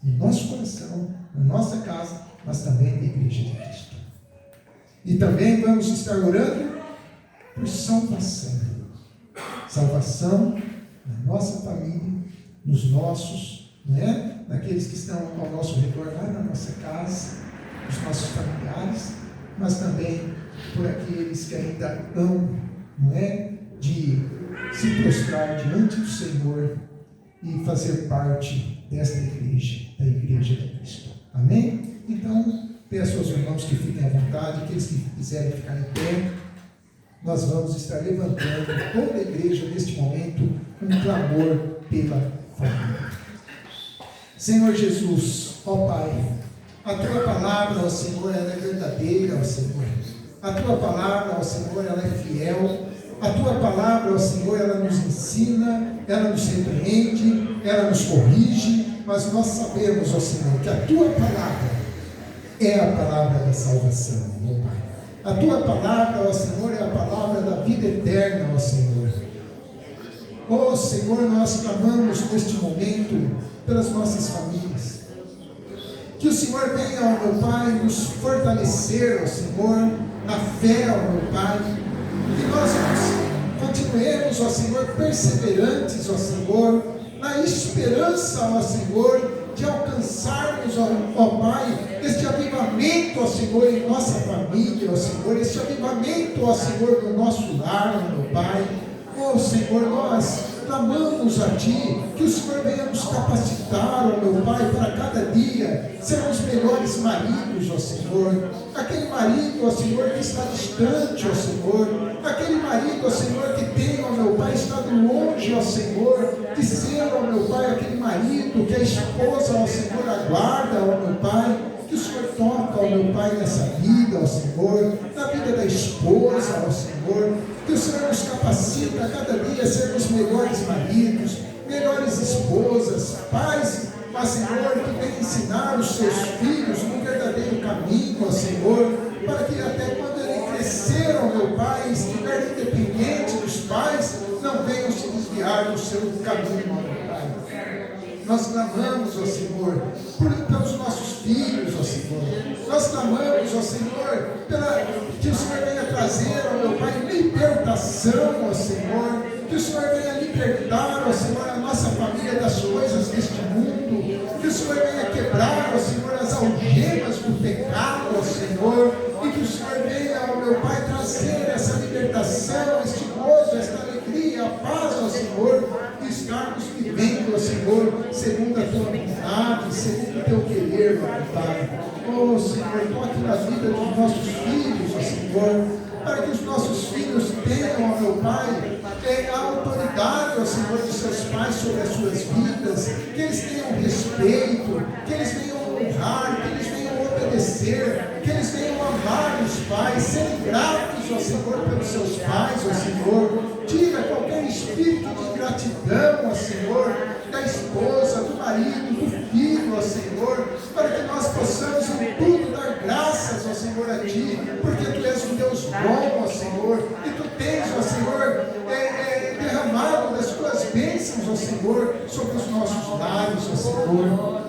no nosso coração, na nossa casa, mas também na igreja de Cristo. E também vamos estar orando por salvação. Salvação na nossa família, nos nossos, não é? Naqueles que estão ao nosso redor, lá na nossa casa, os nossos familiares, mas também por aqueles que ainda hão, não é? De se prostrar diante do Senhor e fazer parte desta igreja, da igreja de Cristo. Amém? Então, peço aos irmãos que fiquem à vontade, aqueles que quiserem ficar em pé, nós vamos estar levantando toda a igreja neste momento um clamor pela família. Senhor Jesus, ó Pai, a Tua palavra, ó Senhor, ela é verdadeira, ó Senhor. A Tua palavra, ó Senhor, ela é fiel. A Tua palavra, ó Senhor, ela nos ensina, ela nos repreende, ela nos corrige, mas nós sabemos, ó Senhor, que a Tua palavra é a palavra da salvação, ó Pai. A Tua palavra, ó Senhor, é a palavra da vida eterna, ó Senhor. Ó Senhor, nós clamamos neste momento pelas nossas famílias. Que o Senhor venha, ó meu Pai, nos fortalecer, ó Senhor, na fé, ó meu Pai. Que nós continuemos, ó Senhor, perseverantes, ó Senhor, na esperança, ó Senhor, de alcançarmos, ó Pai, este avivamento, ó Senhor, em nossa família, ó Senhor, este avivamento, ó Senhor, no nosso lar, ó meu Pai. Ó Senhor, nós clamamos a Ti, que o Senhor venha nos capacitar, ó meu Pai, para cada dia sermos melhores maridos, ó Senhor. Aquele marido, ó Senhor, que está distante, ó Senhor. Aquele marido, ó Senhor, que tem, ó meu Pai, estado longe, ó Senhor, de ser, ó meu Pai, aquele marido que a esposa, ó Senhor, aguarda, ó meu Pai. Que o Senhor toca, ó meu Pai, nessa vida, ó Senhor, na vida da esposa, ó Senhor. Que o Senhor nos capacita a cada dia a sermos melhores maridos, melhores esposas, pais, ó Senhor, que vem ensinar os seus filhos no verdadeiro caminho, ó Senhor, para que até quando ele crescer, ó meu Pai, estiver independente dos pais, não venham se desviar do seu caminho, ó meu Pai. Nós clamamos, ó Senhor, pelos nossos filhos, ó Senhor. Nós clamamos, ó Senhor, que o Senhor venha trazer, ó meu Pai, libertação, ó Senhor. Que o Senhor venha libertar, ó Senhor, a nossa família das coisas deste mundo. Que o Senhor venha quebrar, ó Senhor, as algemas do pecado, ó Senhor. E que o Senhor venha, ó meu Pai, trazer essa libertação, este gozo, esta alegria, a paz, ó Senhor. Estarmos vivendo, ó Senhor, segundo a Tua vontade, segundo o Teu querer, ó Pai. Ó Senhor, toque na vida dos nossos filhos, ó Senhor, para que os nossos filhos tenham, ó meu Pai, a autoridade, ó Senhor, dos seus pais sobre as suas vidas, que eles tenham respeito, que eles venham honrar, que eles venham obedecer, que eles venham amar os pais, serem gratos, ó Senhor, pelos seus pais, ó Senhor. Tira qualquer espírito de gratidão, ó Senhor, da esposa, do marido, do filho, ó Senhor, para que nós possamos em tudo dar graças, ó Senhor, a Ti, porque Tu és um Deus bom, ó Senhor, e Tu tens, ó Senhor, derramado das Tuas bênçãos, ó Senhor, sobre os nossos lares, ó Senhor.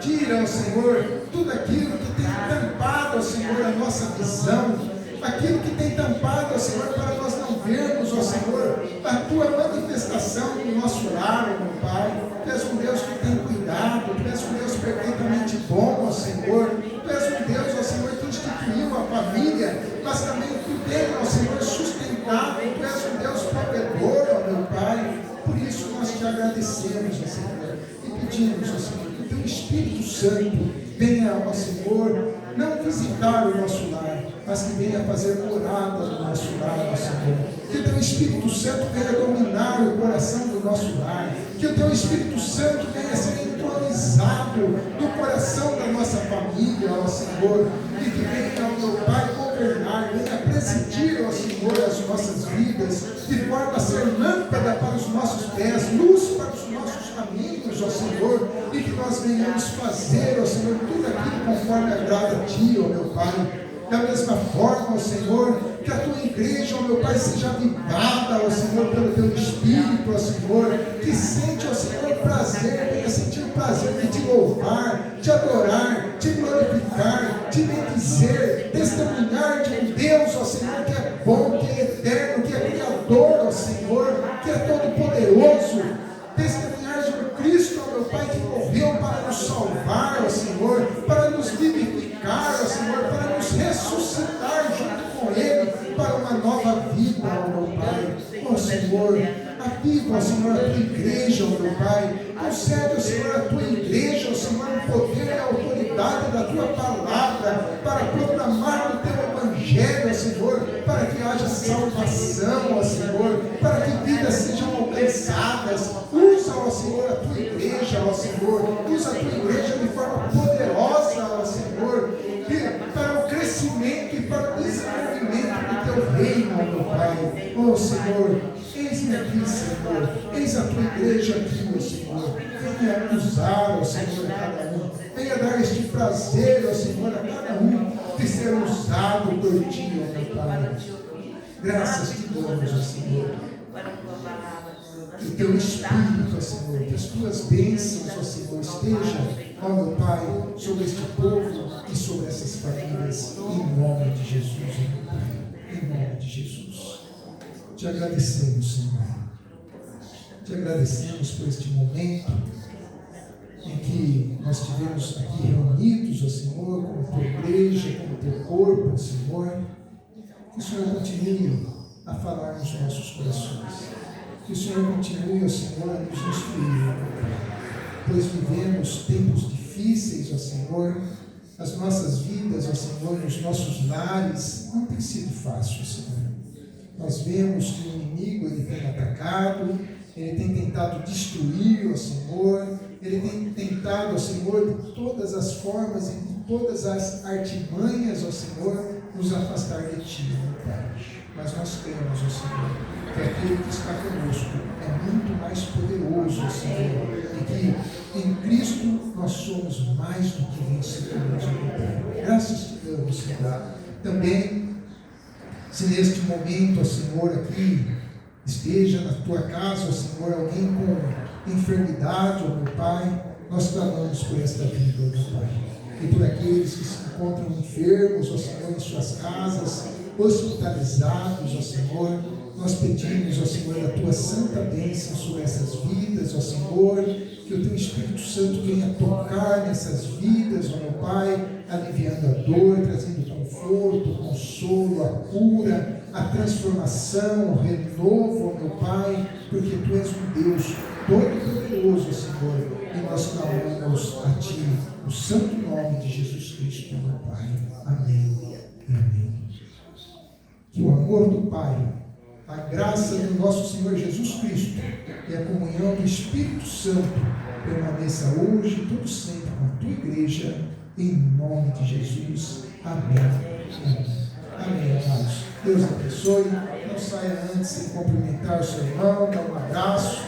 tira, ó Senhor, tudo aquilo que tem tampado, ó Senhor, a nossa visão, aquilo que tem tampado, ó Senhor, para nós não vermos, ó Senhor, a tua manifestação no nosso lar, ó meu Pai. Tu és um Deus que tem cuidado, Tu és um Deus perfeitamente bom, ó Senhor. Tu és um Deus, ó Senhor, que instituiu a família, mas também Tu tem, ó Senhor, sustentado. Tu és um Deus provedor, ó meu Pai. Por isso nós te agradecemos, ó Senhor, e pedimos, ó Senhor, que o Teu Espírito Santo venha, ó Senhor, não visitar o nosso lar, mas que venha fazer morada no nosso lar, ó Senhor. Que o Teu Espírito Santo venha dominar o coração do nosso lar. Que o Teu Espírito Santo venha ser entronizado no coração da nossa família, ó Senhor. E que venha, ó meu Pai, governar, venha presidir, ó Senhor, as nossas vidas, de forma a ser lâmpada para os nossos pés, luz para os nossos caminhos, ó Senhor. E que nós venhamos fazer, ó Senhor, tudo aquilo conforme agrada a Ti, ó meu Pai. Da mesma forma, ó Senhor, que a Tua igreja, ó meu Pai, seja avivada, ó Senhor, pelo Teu Espírito, ó Senhor, que sente, ó Senhor, prazer, venha sentir o prazer de Te louvar, Te adorar, Te glorificar, Te bendizer, testemunhar de um Deus, ó Senhor, que é bom, que é eterno, que é criador, ó Senhor, que é todo poderoso, testemunhar de um Cristo, ó meu Pai, que morreu para nos salvar, ó Senhor, para nos vivificar, ó Senhor, para nos ressuscitar junto com Ele para uma nova vida, ó meu Pai. Ó Senhor, aviva, ó Senhor, a Tua igreja, ó meu Pai. Concede, ó Senhor, a Tua igreja, ó Senhor, o poder e a autoridade da Tua palavra para proclamar o Teu Evangelho, ó Senhor, para que haja salvação, ó Senhor, para que vidas sejam alcançadas. Usa, ó Senhor, a Tua igreja, ó Senhor. Usa a Tua igreja de forma poderosa, ó Senhor, para o crescimento e para o desenvolvimento do Teu reino, ó meu Pai. Ó Senhor, eis-me aqui, Senhor. Eis a Tua igreja aqui, ó Senhor. Venha usar, ó Senhor, a cada um. Venha dar este prazer, ó Senhor, a cada um de ser usado por Ti, ó meu Pai. Graças Te damos, ó Senhor. Que o Teu Espírito, ó Senhor, que as Tuas bênçãos, ó Senhor, estejam, ó meu Pai, sobre este povo e sobre essas famílias, em nome de Jesus, ó meu Pai, em nome de Jesus. Te agradecemos, Senhor. Te agradecemos por este momento em que nós estivemos aqui reunidos, ó Senhor, como Tua igreja, como Teu corpo, ó Senhor. Que o Senhor continue a falar nos nossos corações. Que o Senhor continue, ó Senhor, a nos instruir, pois vivemos tempos difíceis, ó Senhor. As nossas vidas, ó Senhor, nos nossos lares, não tem sido fácil, Senhor. Nós vemos que o inimigo, ele tem atacado, ele tem tentado destruir, ó Senhor, ele tem tentado, ó Senhor, de todas as formas e de todas as artimanhas, ó Senhor, nos afastar de Ti, meu Pai. Mas nós cremos, ó Senhor, que aquele que está conosco é muito mais poderoso, ó Senhor, e que em Cristo nós somos mais do que vencedores, ó meu Pai. Graças Te damos, Senhor. Também, se neste momento, ó Senhor, aqui esteja na Tua casa, ó Senhor, alguém com enfermidade, ó meu Pai, nós clamamos por esta vida, ó meu Pai. E por aqueles que se encontram enfermos, ó Senhor, em suas casas, hospitalizados, ó Senhor, nós pedimos, ó Senhor, a Tua santa bênção sobre essas vidas, ó Senhor, que o Teu Espírito Santo venha tocar nessas vidas, ó meu Pai, aliviando a dor, trazendo conforto, consolo, a cura, a transformação, o renovo, ó meu Pai, porque Tu és um Deus todo-poderoso, Senhor, e nós clamamos a Ti, no santo nome de Jesus Cristo, meu Pai. Amém e amém. Que o amor do Pai, a graça do nosso Senhor Jesus Cristo e a comunhão do Espírito Santo permaneça hoje e todo sempre com a Tua igreja, em nome de Jesus. Amém. Amém. Amém, amados. Deus abençoe. Não saia antes sem cumprimentar o seu irmão, dar um abraço.